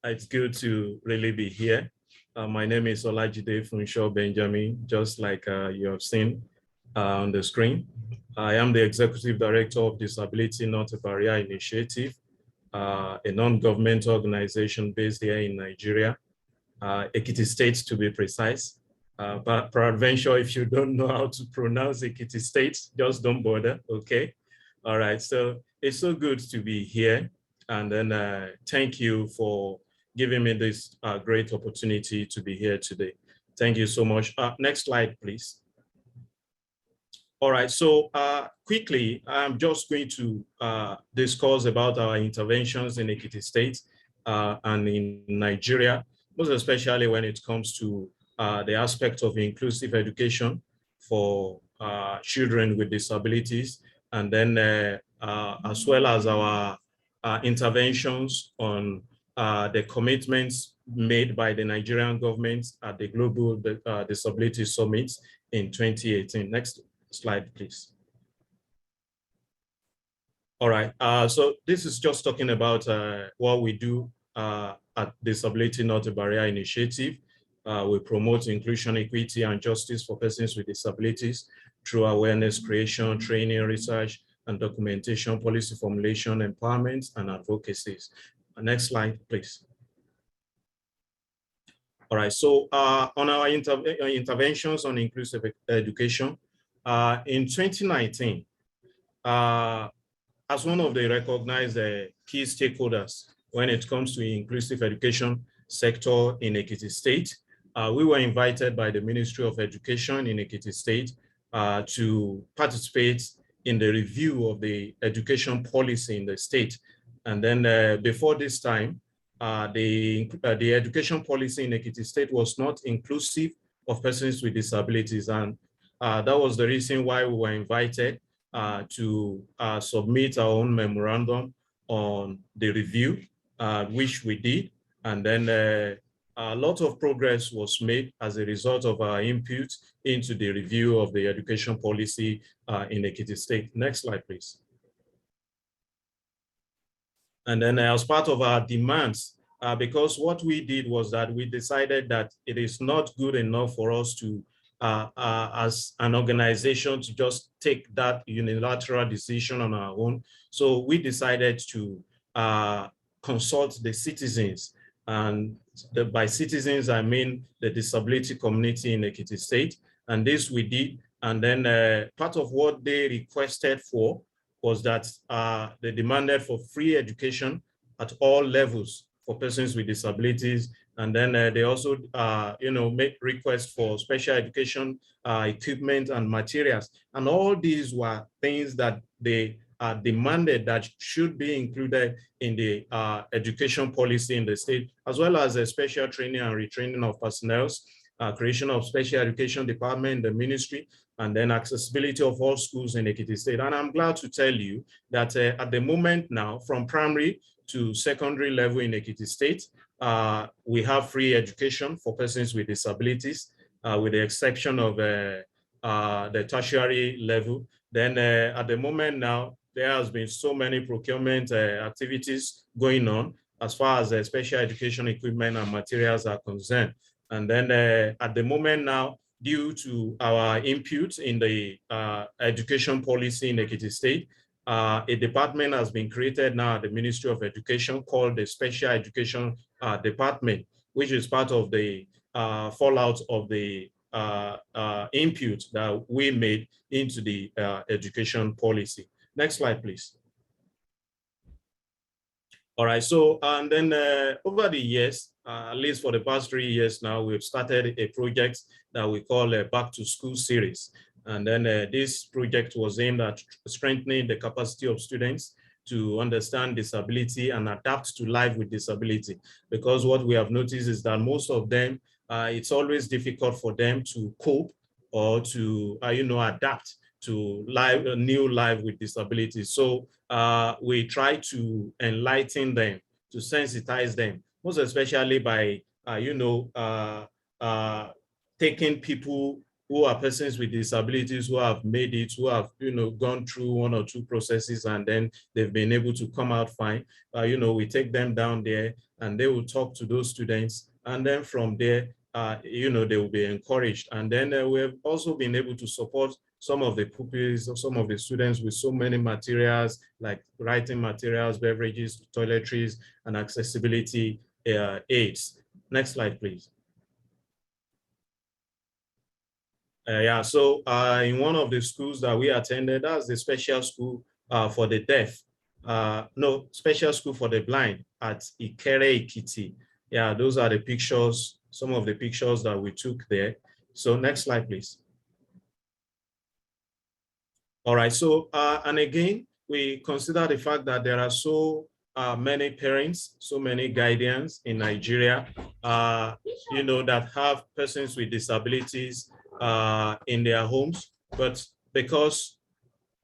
It's good to really be here. My name is Olajide Funso Benjamin, just like you have seen on the screen. I am the Executive Director of Disability Not a Barrier Initiative, a non-governmental organization based here in Nigeria, Ekiti State to be precise. But peradventure, if you don't know how to pronounce Ekiti State, just don't bother, okay? All right, so it's so good to be here. And then thank you for giving me this great opportunity to be here today. Thank you so much. Next slide, please. All right, so quickly, I'm just going to discuss about our interventions in Ekiti State and in Nigeria, most especially when it comes to the aspect of inclusive education for children with disabilities, and then as well as our interventions on the commitments made by the Nigerian government at the Global Disability Summit in 2018. Next slide, please. All right, so this is just talking about what we do at Disability Not a Barrier Initiative. We promote inclusion, equity, and justice for persons with disabilities through awareness creation, training, research, and documentation, policy formulation, empowerment, and advocacies. Next slide, please. All right, so on our interventions on inclusive education, in 2019, as one of the recognized key stakeholders when it comes to inclusive education sector in Ekiti State, we were invited by the Ministry of Education in Ekiti State to participate in the review of the education policy in the state. And then before this time, the education policy in Ekiti State was not inclusive of persons with disabilities. And that was the reason why we were invited to submit our own memorandum on the review, which we did. And then a lot of progress was made as a result of our input into the review of the education policy in Ekiti State. Next slide, please. And then as part of our demands, because what we did was that we decided that it is not good enough for us to, as an organization, to just take that unilateral decision on our own. So we decided to consult the citizens. And by citizens, I mean the disability community in Ekiti State. And this we did. And then part of what they requested for was that they demanded for free education at all levels for persons with disabilities. And then they also, make requests for special education equipment and materials. And all these were things that they demanded that should be included in the education policy in the state, as well as a special training and retraining of personnel, creation of special education department in the ministry, and then accessibility of all schools in Ekiti State. And I'm glad to tell you that at the moment now, from primary to secondary level in Ekiti State, we have free education for persons with disabilities, with the exception of the tertiary level. Then at the moment now, there has been so many procurement activities going on as far as special education equipment and materials are concerned. And then at the moment now, due to our input in the education policy in Ekiti State, a department has been created now at the Ministry of Education called the Special Education Department, which is part of the fallout of the input that we made into the education policy. Next slide, please. All right, so, and then over the years, at least for the past 3 years now, we've started a project that we call a Back to School series. And then this project was aimed at strengthening the capacity of students to understand disability and adapt to life with disability. Because what we have noticed is that most of them, it's always difficult for them to cope or to, adapt to new life with disability. So we try to enlighten them, to sensitize them, most especially by, taking people who are persons with disabilities who have made it, who have, gone through 1 or 2 processes and then they've been able to come out fine. We take them down there and they will talk to those students. And then from there, they will be encouraged. And then we've also been able to support some of the pupils or some of the students with so many materials like writing materials, beverages, toiletries, and accessibility aids. Next slide, please. So in one of the schools that we attended, that's the special school for the deaf. no, special school for the blind at Ikere Ekiti. Yeah, those are the pictures, some of the pictures that we took there. So next slide, please. All right, so, and again, we consider the fact that there are so many parents, so many guardians in Nigeria, you know, that have persons with disabilities in their homes, but because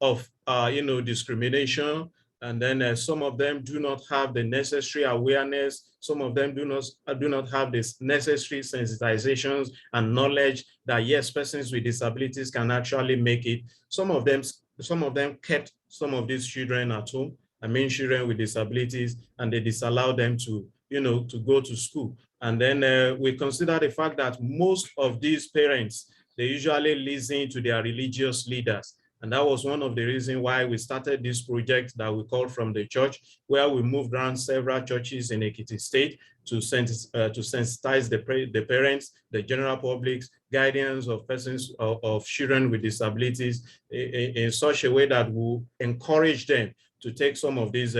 of, you know, discrimination, and then some of them do not have the necessary awareness. Some of them do not have this necessary sensitizations and knowledge that yes, persons with disabilities can actually make it. Some of them kept some of these children at home. I mean, children with disabilities, and they disallow them to, you know, to go to school. And then we consider the fact that most of these parents, they usually listen to their religious leaders. And that was one of the reasons why we started this project that we call From the Church, where we moved around several churches in Ekiti State to sensitize the parents, the general public, guardians of persons of children with disabilities in such a way that will encourage them to take some of these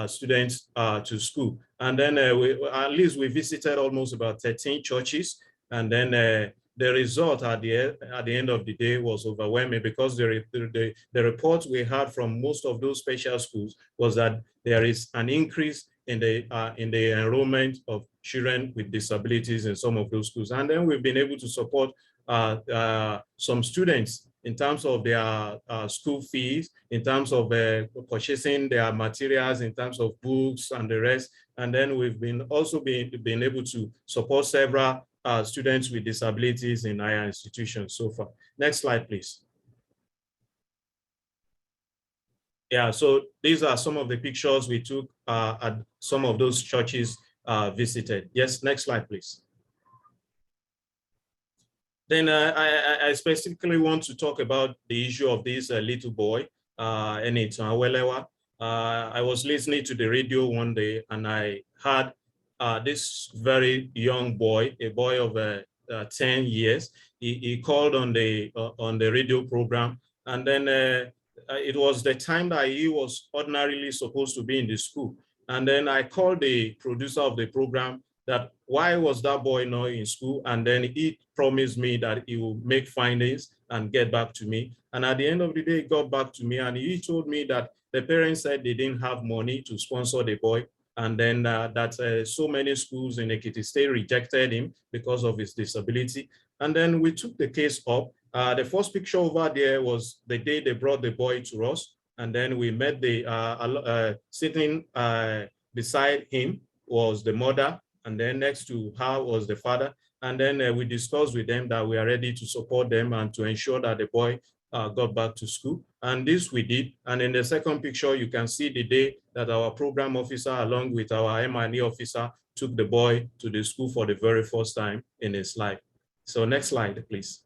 students to school. And then at least we visited almost about 13 churches, and then the result at the end of the day was overwhelming, because the report we had from most of those special schools was that there is an increase in the enrollment of children with disabilities in some of those schools. And then we've been able to support some students in terms of their school fees, in terms of purchasing their materials, in terms of books and the rest. And then we've been also been able to support several students with disabilities in higher institutions so far. Next slide, please. Yeah, so these are some of the pictures we took at some of those churches visited. Yes, next slide, please. Then I specifically want to talk about the issue of this little boy, I was listening to the radio one day, and I heard this very young boy, a boy of 10 years. He called on the radio program, and then it was the time that he was ordinarily supposed to be in the school. And then I called the producer of the program that why was that boy not in school? And then he promised me that he will make findings and get back to me. And at the end of the day, he got back to me, and he told me that the parents said they didn't have money to sponsor the boy. And then that so many schools in Ekiti State rejected him because of his disability. And then we took the case up. The first picture over there was the day they brought the boy to us. And then we met sitting beside him was the mother, and then next to her was the father. And then we discussed with them that we are ready to support them and to ensure that the boy got back to school. And this we did. And in the second picture, you can see the day that our program officer, along with our M&E officer, took the boy to the school for the very first time in his life. So next slide, please.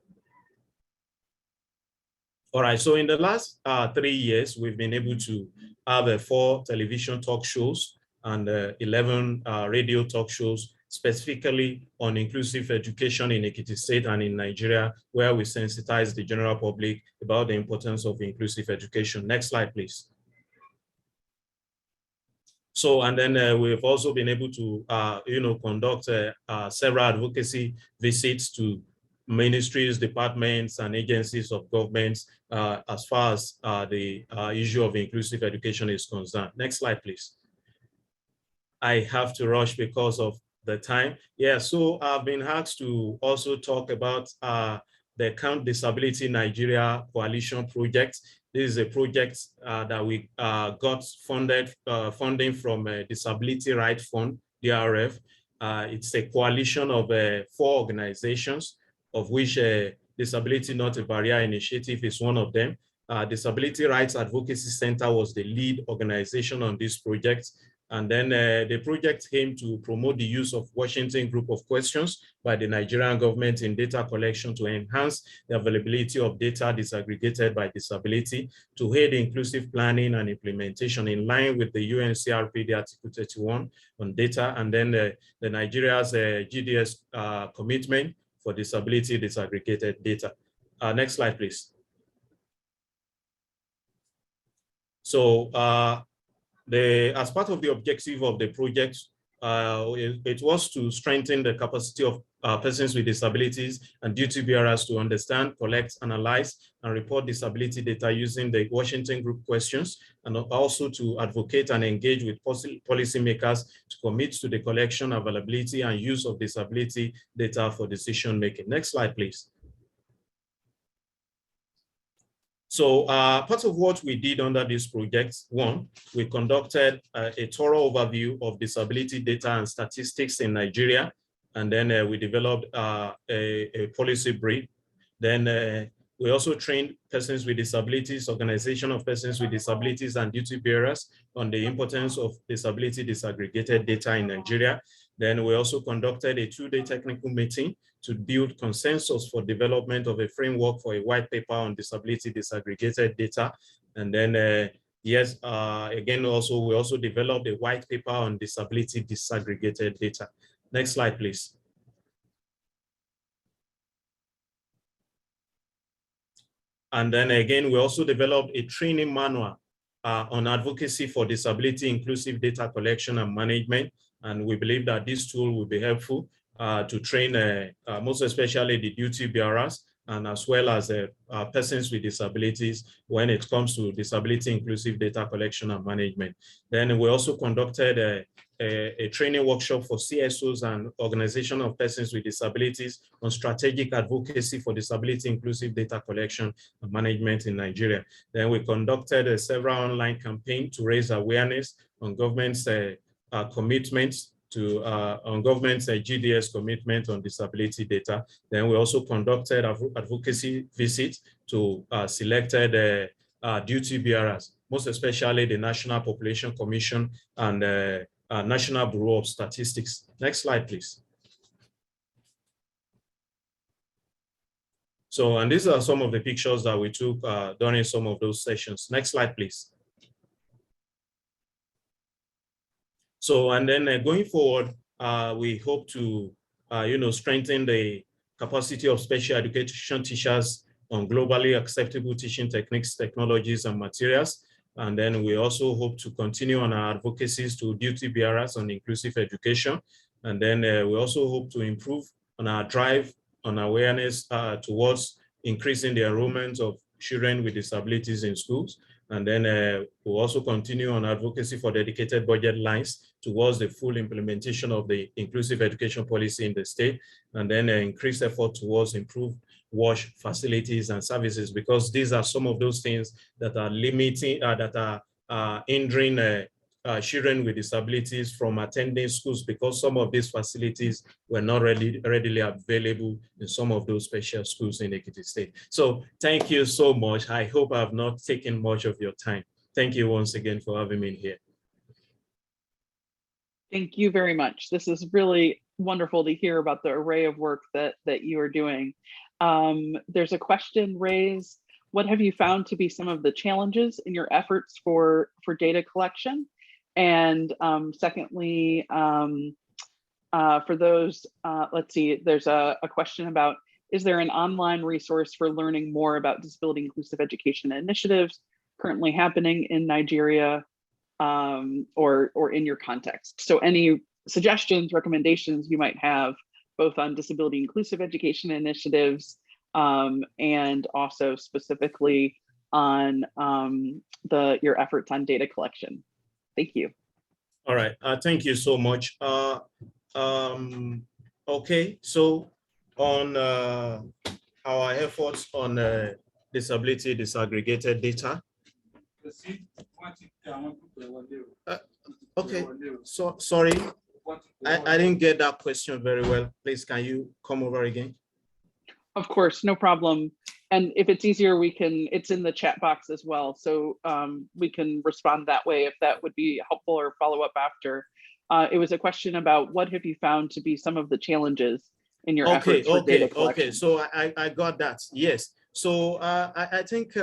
All right, so in the last 3 years, we've been able to have 4 television talk shows and 11 radio talk shows, specifically on inclusive education in Ekiti State and in Nigeria, where we sensitize the general public about the importance of inclusive education. Next slide, please. So, and then we've also been able to, conduct several advocacy visits to ministries, departments, and agencies of governments as far as the issue of inclusive education is concerned. Next slide, please. I have to rush because of the time. Yeah, so I've been asked to also talk about the Count Disability Nigeria Coalition project. This is a project that we got funding from Disability Rights Fund, DRF. It's a coalition of 4 organizations, of which Disability Not a Barrier Initiative is one of them. Disability Rights Advocacy Center was the lead organization on this project. And then the project aimed to promote the use of Washington Group of Questions by the Nigerian government in data collection to enhance the availability of data disaggregated by disability, to aid inclusive planning and implementation in line with the UNCRPD Article 31 on data, and then the Nigeria's GDS commitment for disability disaggregated data. Next slide, please. So as part of the objective of the project, it was to strengthen the capacity of persons with disabilities and duty bearers to understand, collect, analyze, and report disability data using the Washington Group questions, and also to advocate and engage with policymakers to commit to the collection, availability, and use of disability data for decision making. Next slide, please. So part of what we did under this project, one, we conducted a thorough overview of disability data and statistics in Nigeria. And then we developed a policy brief. Then we also trained persons with disabilities, organization of persons with disabilities and duty bearers on the importance of disability disaggregated data in Nigeria. Then we also conducted a 2-day technical meeting to build consensus for development of a framework for a white paper on disability disaggregated data. And then, yes, again, also, we also developed a white paper on disability disaggregated data. Next slide, please. And then again, we also developed a training manual on advocacy for disability inclusive data collection and management. And we believe that this tool will be helpful to train most especially the duty bearers and as well as persons with disabilities when it comes to disability inclusive data collection and management. Then we also conducted a training workshop for CSOs and organization of persons with disabilities on strategic advocacy for disability inclusive data collection and management in Nigeria. Then we conducted several online campaigns to raise awareness on government's commitments to on government's GDS commitment on disability data. Then we also conducted advocacy visits to selected duty bearers, most especially the National Population Commission and National Bureau of Statistics. Next slide, please. So, and these are some of the pictures that we took during some of those sessions. Next slide, please. So, and then going forward, we hope to, strengthen the capacity of special education teachers on globally acceptable teaching techniques, technologies, and materials. And then we also hope to continue on our advocacies to duty bearers on inclusive education. And then we also hope to improve on our drive on awareness towards increasing the enrollment of children with disabilities in schools. And then we'll also continue on advocacy for dedicated budget lines towards the full implementation of the inclusive education policy in the state, and then increase effort towards improved WASH facilities and services, because these are some of those things that are limiting, that are hindering children with disabilities from attending schools, because some of these facilities were not readily available in some of those special schools in Ekiti State. So thank you so much. I hope I have not taken much of your time. Thank you once again for having me here. Thank you very much. This is really wonderful to hear about the array of work that you are doing. There's a question raised. What have you found to be some of the challenges in your efforts for data collection? And secondly, for those, let's see, there's a question about, is there an online resource for learning more about disability inclusive education initiatives currently happening in Nigeria or in your context? So any suggestions, recommendations you might have, both on disability inclusive education initiatives and also specifically on your efforts on data collection. Thank you. All right, thank you so much. Okay, so on our efforts on disability disaggregated data. Okay, so sorry, I didn't get that question very well. Please, can you come over again? Of course, no problem. And if it's easier, it's in the chat box as well. So we can respond that way if that would be helpful, or follow up after. It was a question about what have you found to be some of the challenges in your efforts for data collection? Okay, so I got that, yes. So I think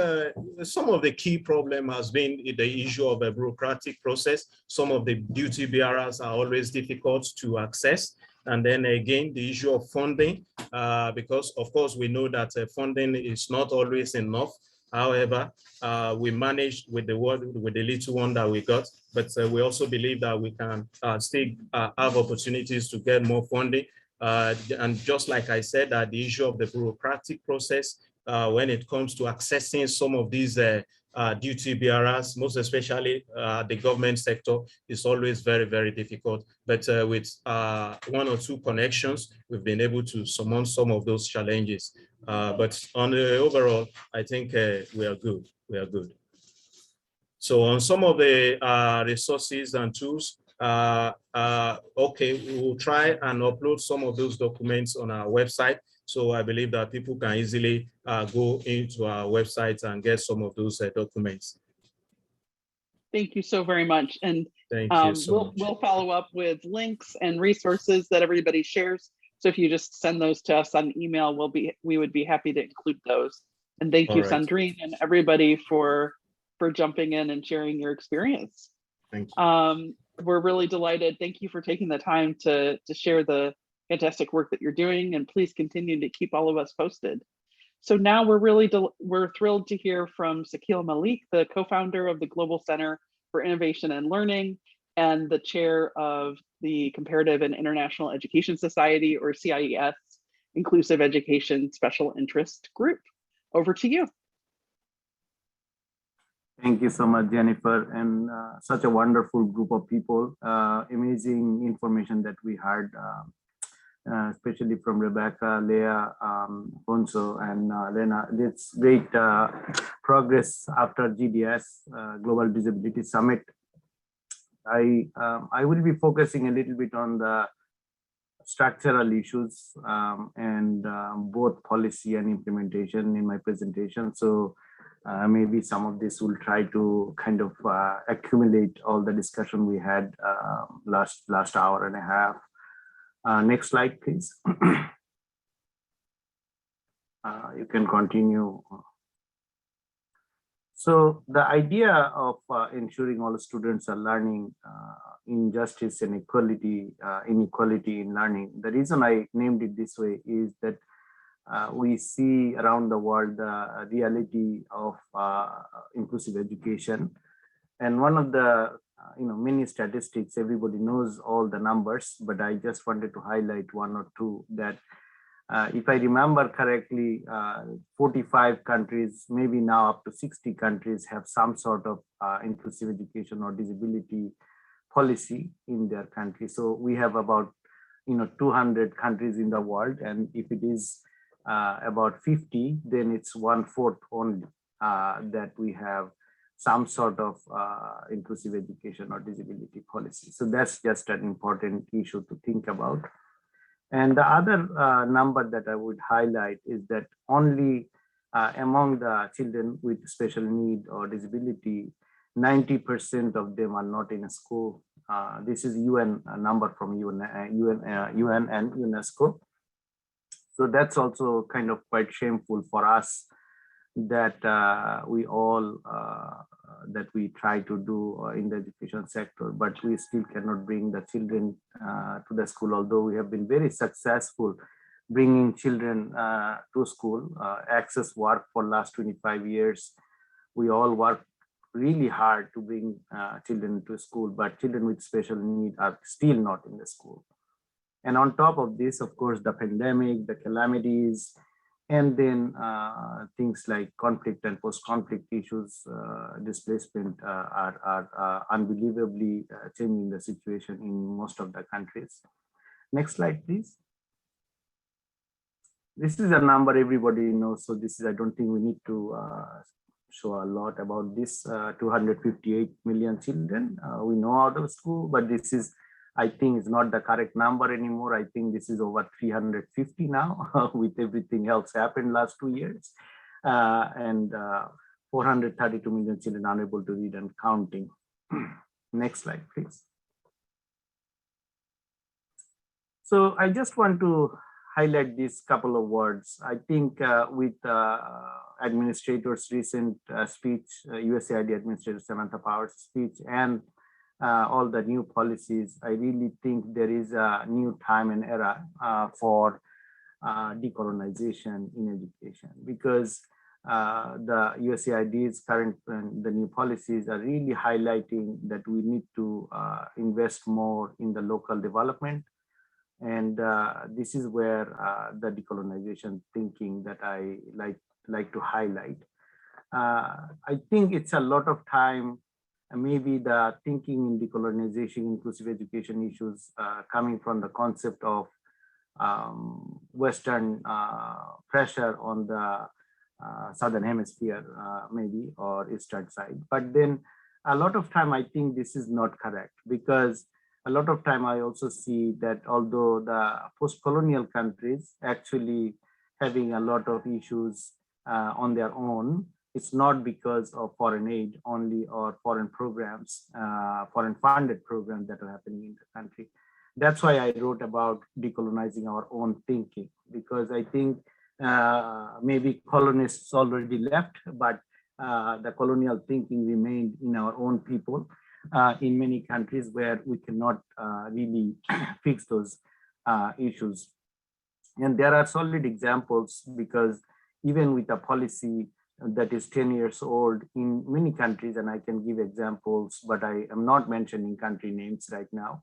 some of the key problem has been the issue of a bureaucratic process. Some of the duty bearers are always difficult to access. And then again, the issue of funding, because of course we know that funding is not always enough However, we managed with the little one that we got, but we also believe that we can still have opportunities to get more funding. And just like I said, that the issue of the bureaucratic process when it comes to accessing some of these duty bearers, most especially the government sector, is always very, very difficult. But with one or two connections, we've been able to surmount some of those challenges. But on the overall, I think we are good. We are good. So on some of the resources and tools, okay, we will try and upload some of those documents on our website. So I believe that people can easily go into our website and get some of those documents. Thank you so very much. And thank you so much. We'll follow up with links and resources that everybody shares. So if you just send those to us on email, we would be happy to include those. And thank you, Sandrine, and everybody for jumping in and sharing your experience. Thank you. We're really delighted. Thank you for taking the time to share the fantastic work that you're doing, and please continue to keep all of us posted. So now we're thrilled to hear from Sakil Malik, the co-founder of the Global Center for Innovation and Learning and the chair of the Comparative and International Education Society, or CIES, Inclusive Education Special Interest Group. Over to you. Thank you so much, Jennifer, and such a wonderful group of people. Amazing information that we heard, especially from Rebecca, Leah, Funso, and Lena. It's great progress after GDS, Global Disability Summit. I will be focusing a little bit on the structural issues and both policy and implementation in my presentation. So maybe some of this will try to kind of accumulate all the discussion we had last hour and a half. Next slide, please. You can continue. So the idea of ensuring all students are learning injustice and inequality in learning, the reason I named it this way is that we see around the world the reality of inclusive education. And one of the many statistics, everybody knows all the numbers, but I just wanted to highlight one or two that if I remember correctly, 45 countries, maybe now up to 60 countries have some sort of inclusive education or disability policy in their country. So we have about 200 countries in the world, and if it is about 50, then it's 1/4 only that we have some sort of inclusive education or disability policy. So that's just an important issue to think about. And the other number that I would highlight is that only among the children with special need or disability, 90% of them are not in a school. This is UN number from UN and UNESCO. So that's also kind of quite shameful for us that we try to do in the education sector, but we still cannot bring the children to the school, although we have been very successful bringing children to school. Access work for last 25 years. We all work really hard to bring children to school, but children with special need are still not in the school. And on top of this, of course, the pandemic, the calamities, and then things like conflict and post-conflict issues, displacement are unbelievably changing the situation in most of the countries. Next slide, please. This is a number everybody knows. So this is, I don't think we need to show a lot about this. 258 million children we know out of school, but this is, I think, is not the correct number anymore. I think this is over 350 now with everything else happened last 2 years. And 432 million children unable to read and counting. Next slide, please. So I just want to highlight these couple of words. I think with administrator's recent speech, USAID Administrator Samantha Power's speech, and all the new policies, I really think there is a new time and era for decolonization in education, because the USAID's current and the new policies are really highlighting that we need to invest more in the local development. And this is where the decolonization thinking that I like to highlight. I think it's a lot of time, maybe the thinking in decolonization, inclusive education issues coming from the concept of Western pressure on the Southern Hemisphere, maybe, or Eastern side. But then a lot of time, I think this is not correct, because a lot of time I also see that although the post-colonial countries actually having a lot of issues on their own, it's not because of foreign aid only or foreign programs, foreign funded programs that are happening in the country. That's why I wrote about decolonizing our own thinking, because I think maybe colonists already left, but the colonial thinking remained in our own people in many countries where we cannot really fix those issues. And there are solid examples, because even with a policy that is 10 years old in many countries, and I can give examples, but I am not mentioning country names right now.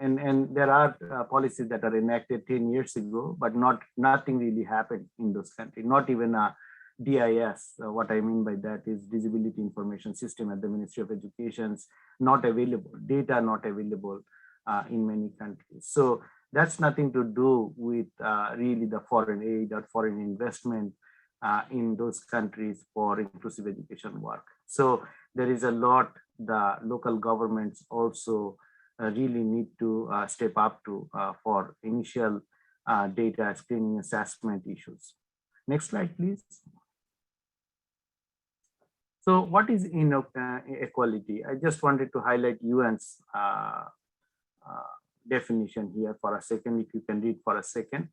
And there are policies that are enacted 10 years ago, but nothing really happened in those countries, not even a DIS. What I mean by that is Disability Information System at the Ministry of Education's not available, data not available in many countries. So that's nothing to do with really the foreign aid or foreign investment in those countries for inclusive education work. So there is a lot the local governments also really need to step up to for initial data screening assessment issues. Next slide, please. So what is inequality? I just wanted to highlight UN's definition here for a second, if you can read for a second.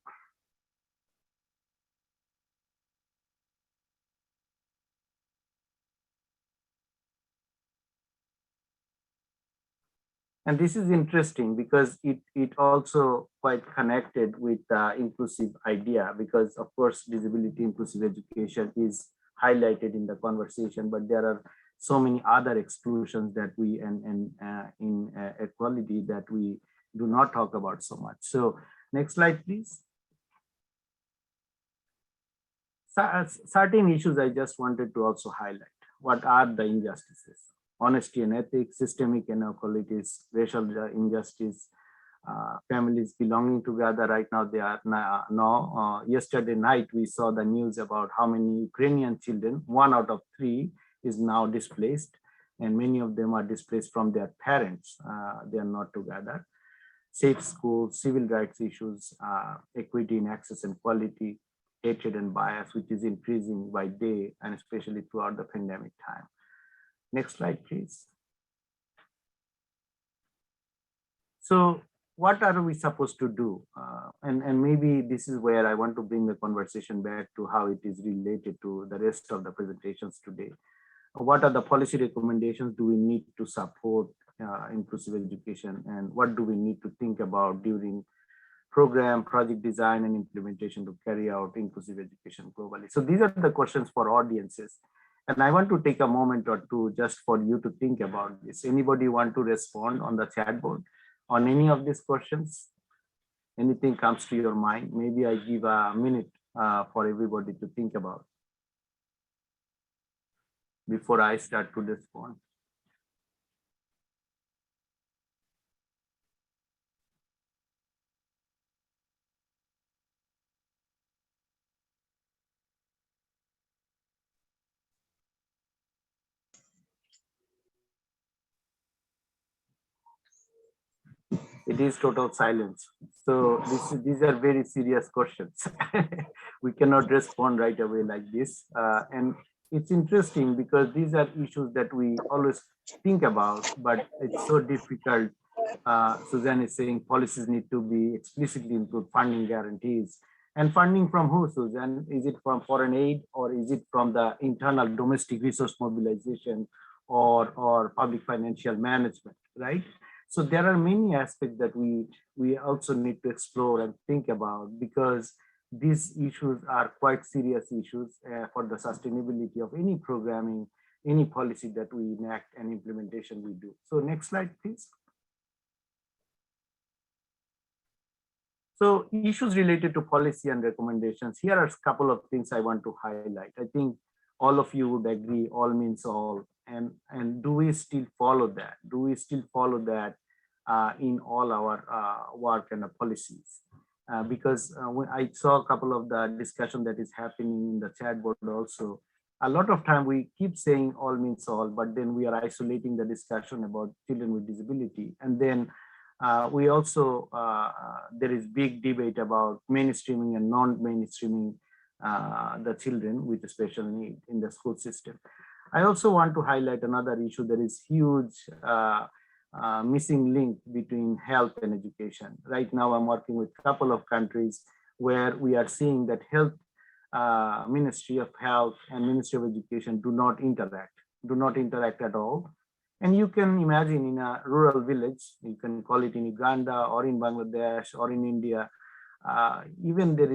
And this is interesting because it also quite connected with the inclusive idea, because of course, disability inclusive education is highlighted in the conversation, but there are so many other exclusions that we in equality that we do not talk about so much. So next slide, please. Certain issues I just wanted to also highlight. What are the injustices? Honesty and ethics, systemic inequalities, racial injustice, families belonging together. Right now, they are now. Yesterday night, we saw the news about how many Ukrainian children, 1 out of 3, is now displaced, and many of them are displaced from their parents. They are not together. Safe schools, civil rights issues, equity in access and quality, hatred and bias, which is increasing by day, and especially throughout the pandemic time. Next slide, please. So what are we supposed to do? And maybe this is where I want to bring the conversation back to how it is related to the rest of the presentations today. What are the policy recommendations do we need to support inclusive education, and what do we need to think about during program, project design, and implementation to carry out inclusive education globally? So these are the questions for audiences. And I want to take a moment or two just for you to think about this. Anybody want to respond on the chat board on any of these questions? Anything comes to your mind? Maybe I give a minute for everybody to think about before I start to respond. It is total silence. So these are very serious questions. We cannot respond right away like this. And it's interesting because these are issues that we always think about, but it's so difficult. Suzanne is saying policies need to be explicitly include funding guarantees. And funding from who, Suzanne? Is it from foreign aid, or is it from the internal domestic resource mobilization or public financial management, right? So there are many aspects that we also need to explore and think about, because these issues are quite serious issues for the sustainability of any programming, any policy that we enact and implementation we do. So next slide, please. So issues related to policy and recommendations. Here are a couple of things I want to highlight. I think all of you would agree, all means all. And do we still follow that? Do we still follow that in all our work and policies? Because when I saw a couple of the discussion that is happening in the chat board also, a lot of time we keep saying all means all, but then we are isolating the discussion about children with disability. And then we also, there is big debate about mainstreaming and non-mainstreaming the children with a special need in the school system. I also want to highlight another issue. There is huge missing link between health and education. Right now, I'm working with a couple of countries where we are seeing that health, Ministry of Health and Ministry of Education do not interact at all. And you can imagine in a rural village, you can call it in Uganda or in Bangladesh or in India, even there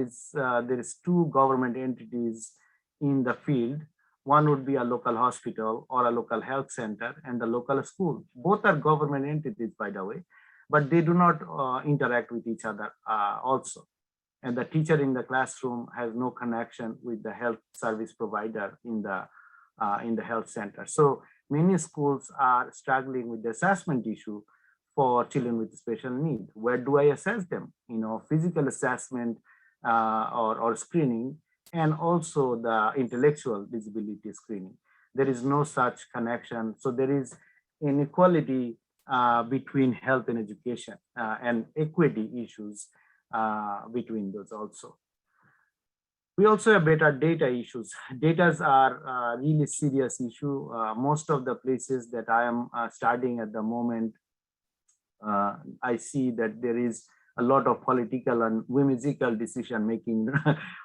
is two government entities in the field. One would be a local hospital or a local health center and the local school. Both are government entities, by the way, but they do not interact with each other also. And the teacher in the classroom has no connection with the health service provider in the health center. So many schools are struggling with the assessment issue for children with special need. Where do I assess them? You know, physical assessment or screening, and also the intellectual disability screening. There is no such connection. So there is inequality between health and education and equity issues between those also. We also have better data issues. Data are a really serious issue. Most of the places that I am studying at the moment, I see that there is a lot of political and whimsical decision making,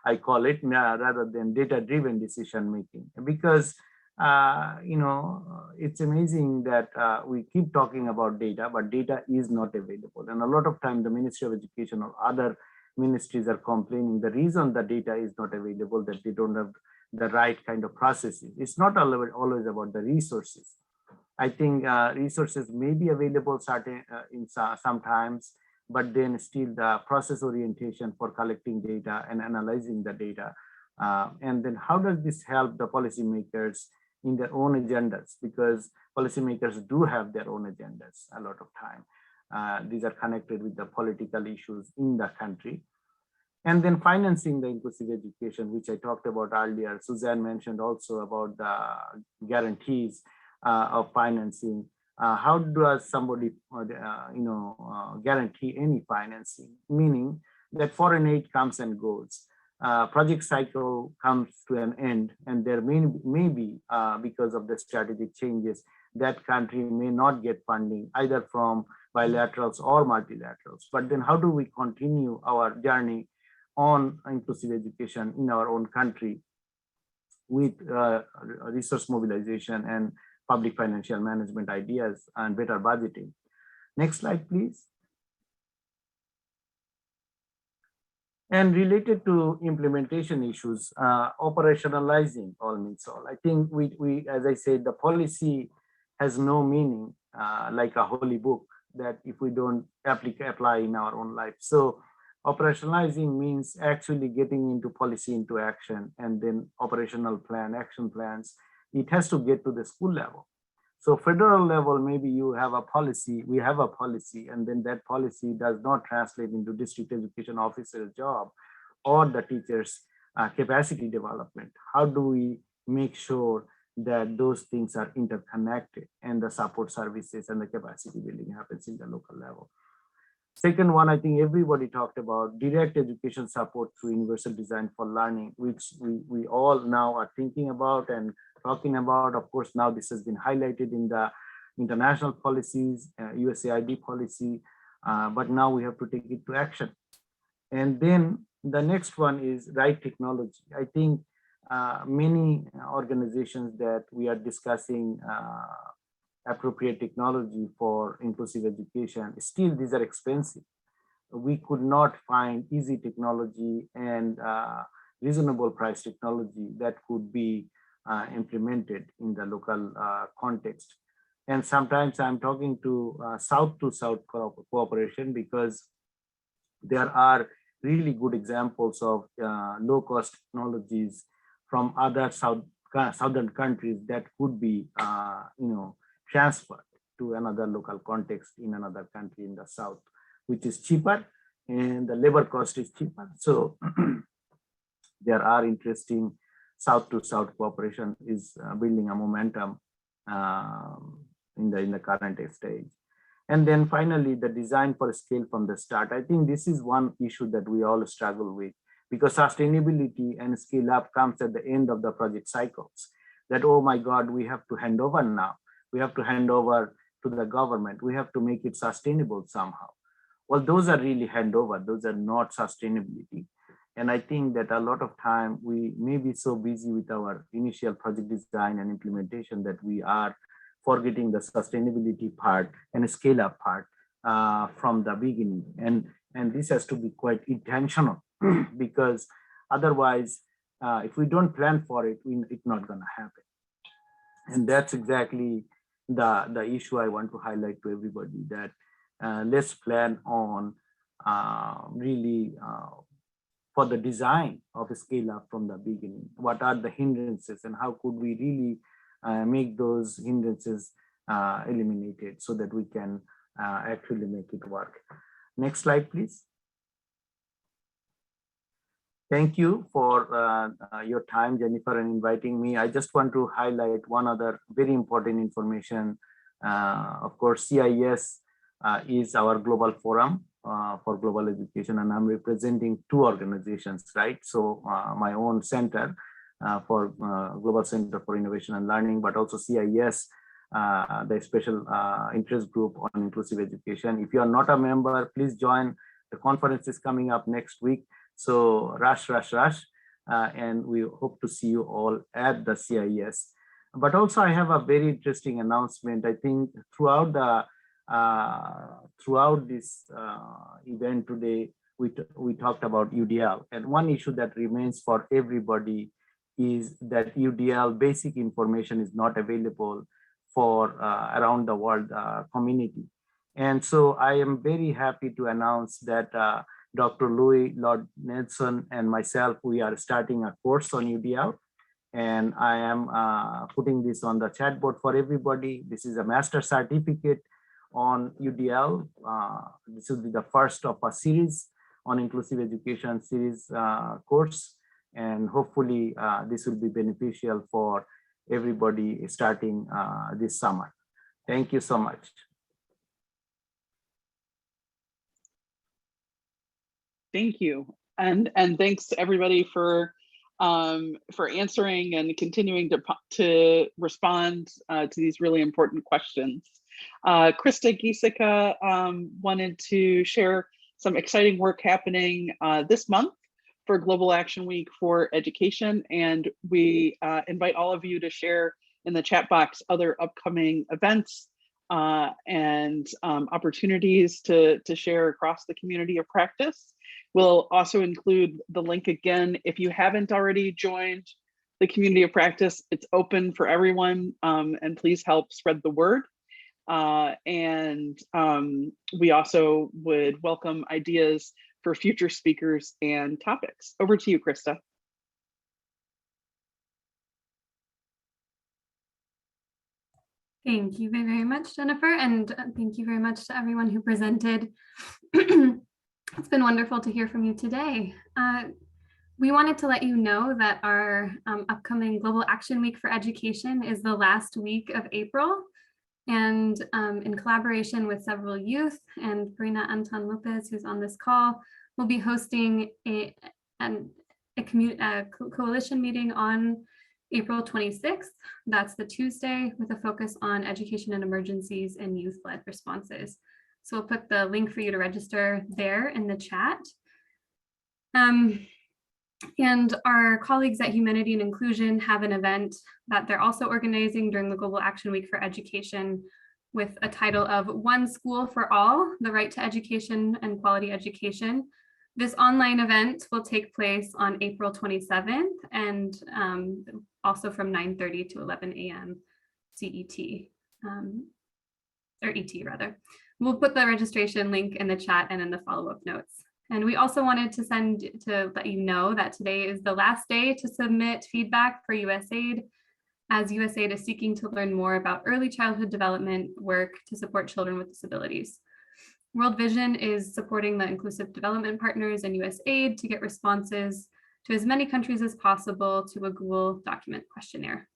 I call it, rather than data-driven decision making. Because you know, it's amazing that we keep talking about data, but data is not available. And a lot of time, the Ministry of Education or other ministries are complaining the reason the data is not available, that they don't have the right kind of processes. It's not always about the resources. I think resources may be available sometimes, but then still the process orientation for collecting data and analyzing the data. And then how does this help the policymakers in their own agendas? Because policymakers do have their own agendas a lot of time. These are connected with the political issues in the country. And then financing the inclusive education, which I talked about earlier. Suzanne mentioned also about the guarantees of financing. How does somebody guarantee any financing? Meaning that foreign aid comes and goes. Project cycle comes to an end, and there may be, because of the strategic changes, that country may not get funding either from bilaterals or multilaterals. But then how do we continue our journey on inclusive education in our own country with resource mobilization and public financial management ideas and better budgeting? Next slide, please. And related to implementation issues, operationalizing all means all. I think we, as I said, the policy has no meaning like a holy book that if we don't apply in our own life. So operationalizing means actually getting into policy into action, and then operational plan, action plans. It has to get to the school level. So federal level, maybe you have a policy, we have a policy, and then that policy does not translate into district education officer's job or the teacher's capacity development. How do we make sure that those things are interconnected and the support services and the capacity building happens in the local level? Second one, I think everybody talked about direct education support through universal design for learning, which we all now are thinking about and talking about. Of course, now this has been highlighted in the international policies, USAID policy, but now we have to take it to action. And then the next one is right technology. I think many organizations that we are discussing appropriate technology for inclusive education, still these are expensive. we could not find easy technology and reasonable price technology that could be implemented in the local context. And sometimes I'm talking to South cooperation, because there are really good examples of low-cost technologies from other southern countries that could be transferred to another local context in another country in the South, which is cheaper and the labor cost is cheaper. So there are interesting South to South cooperation is building a momentum in the current stage. And then finally, the design for scale from the start. I think this is one issue that we all struggle with, because sustainability and scale up comes at the end of the project cycles. That, oh my God, we have to hand over now. We have to hand over to the government. We have to make it sustainable somehow. Well, those are really handover. Those are not sustainability. And I think that a lot of time we may be so busy with our initial project design and implementation that we are forgetting the sustainability part and scale up part from the beginning. And this has to be quite intentional because otherwise, if we don't plan for it, it's not going to happen. And that's exactly the issue I want to highlight to everybody, that let's plan on really for the design of a scale up from the beginning. What are the hindrances and how could we really make those hindrances eliminated so that we can actually make it work. Next slide, please. Thank you for your time, Jennifer, and inviting me. I just want to highlight one other very important information. Of course, CIES is our global forum for global education, and I'm representing two organizations, right? So my own center for Global Center for Innovation and Learning, but also CIES, the special interest group on inclusive education. If you are not a member, please join. The conference is coming up next week. So rush. And we hope to see you all at the CIES. But also I have a very interesting announcement. I think throughout this event today, we talked about UDL. And one issue that remains for everybody is that UDL basic information is not available for around the world community. And so I am very happy to announce that Dr. Louis Lord Nelson and myself, we are starting a course on UDL. And I am putting this on the chat board for everybody. This is a master certificate on UDL. This will be the first of a series on inclusive education series course. And hopefully this will be beneficial for everybody starting this summer. Thank you so much. Thank you. And thanks to everybody for answering and continuing to respond to these really important questions. Krista Giesica wanted to share some exciting work happening this month for Global Action Week for Education. And we invite all of you to share in the chat box other upcoming events and opportunities to share across the community of practice. We'll also include the link again. If you haven't already joined the community of practice, it's open for everyone, and please help spread the word. We also would welcome ideas for future speakers and topics. Over to you, Krista. Thank you very much, Jennifer, and thank you very much to everyone who presented. It's been wonderful to hear from you today. We wanted to let you know that our upcoming Global Action Week for Education is the last week of April. And in collaboration with several youth and Brina Anton Lopez, who's on this call, we'll be hosting a coalition meeting on April 26th. That's the Tuesday, with a focus on education and emergencies and youth-led responses. So we'll put the link for you to register there in the chat. And our colleagues at Humanity and Inclusion have an event that they're also organizing during the Global Action Week for Education with a title of One School for All, the Right to Education and Quality Education. This online event will take place on April 27th and also from 9:30 to 11 a.m. CET, or ET rather. We'll put the registration link in the chat and in the follow-up notes. And we also wanted to let you know that today is the last day to submit feedback for USAID, as USAID is seeking to learn more about early childhood development work to support children with disabilities. World Vision is supporting the inclusive development partners and USAID to get responses to as many countries as possible to a Google document questionnaire.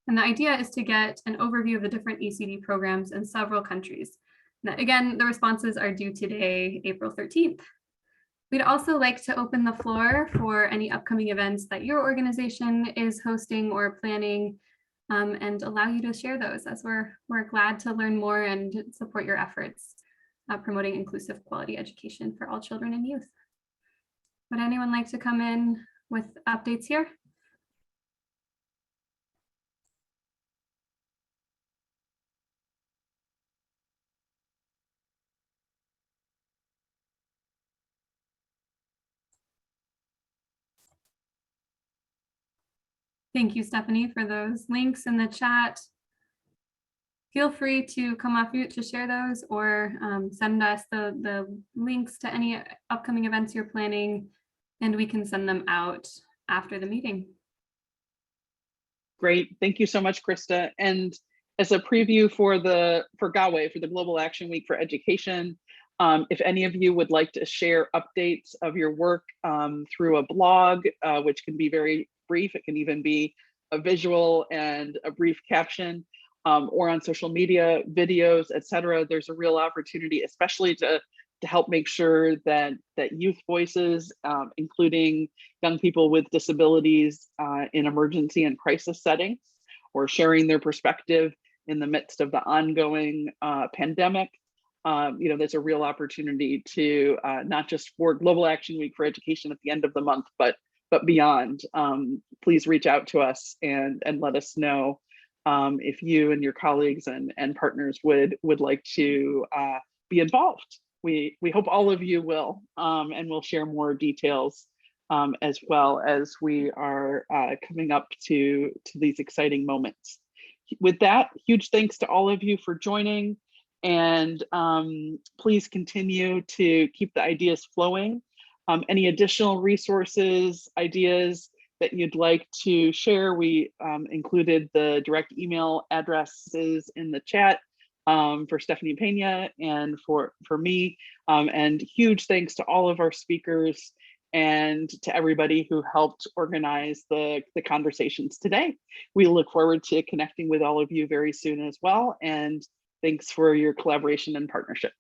And the idea is to get an overview of the different ECD programs in several countries. Now, again, the responses are due today, April 13th. We'd also like to open the floor for any upcoming events that your organization is hosting or planning, and allow you to share those, as we're glad to learn more and support your efforts promoting inclusive quality education for all children and youth. Would anyone like to come in with updates here? Thank you, Stephanie, for those links in the chat. Feel free to come off mute to share those, or send us the links to any upcoming events you're planning, and we can send them out after the meeting. Great, thank you so much, Krista. And as a preview for GAWE, for the Global Action Week for Education, if any of you would like to share updates of your work through a blog, which can be very brief, it can even be a visual and a brief caption, or on social media, videos, etc. There's a real opportunity, especially to help make sure that youth voices, including young people with disabilities in emergency and crisis settings, or sharing their perspective in the midst of the ongoing pandemic. There's a real opportunity to not just for Global Action Week for Education at the end of the month, but beyond. Please reach out to us and let us know if you and your colleagues and partners would like to be involved. We hope all of you will, and we'll share more details as well as we are coming up to these exciting moments. With that, huge thanks to all of you for joining, and please continue to keep the ideas flowing. Any additional resources, ideas that you'd like to share, we included the direct email addresses in the chat for Stephanie Pena and for me. And huge thanks to all of our speakers and to everybody who helped organize the conversations today. We look forward to connecting with all of you very soon as well. And thanks for your collaboration and partnership.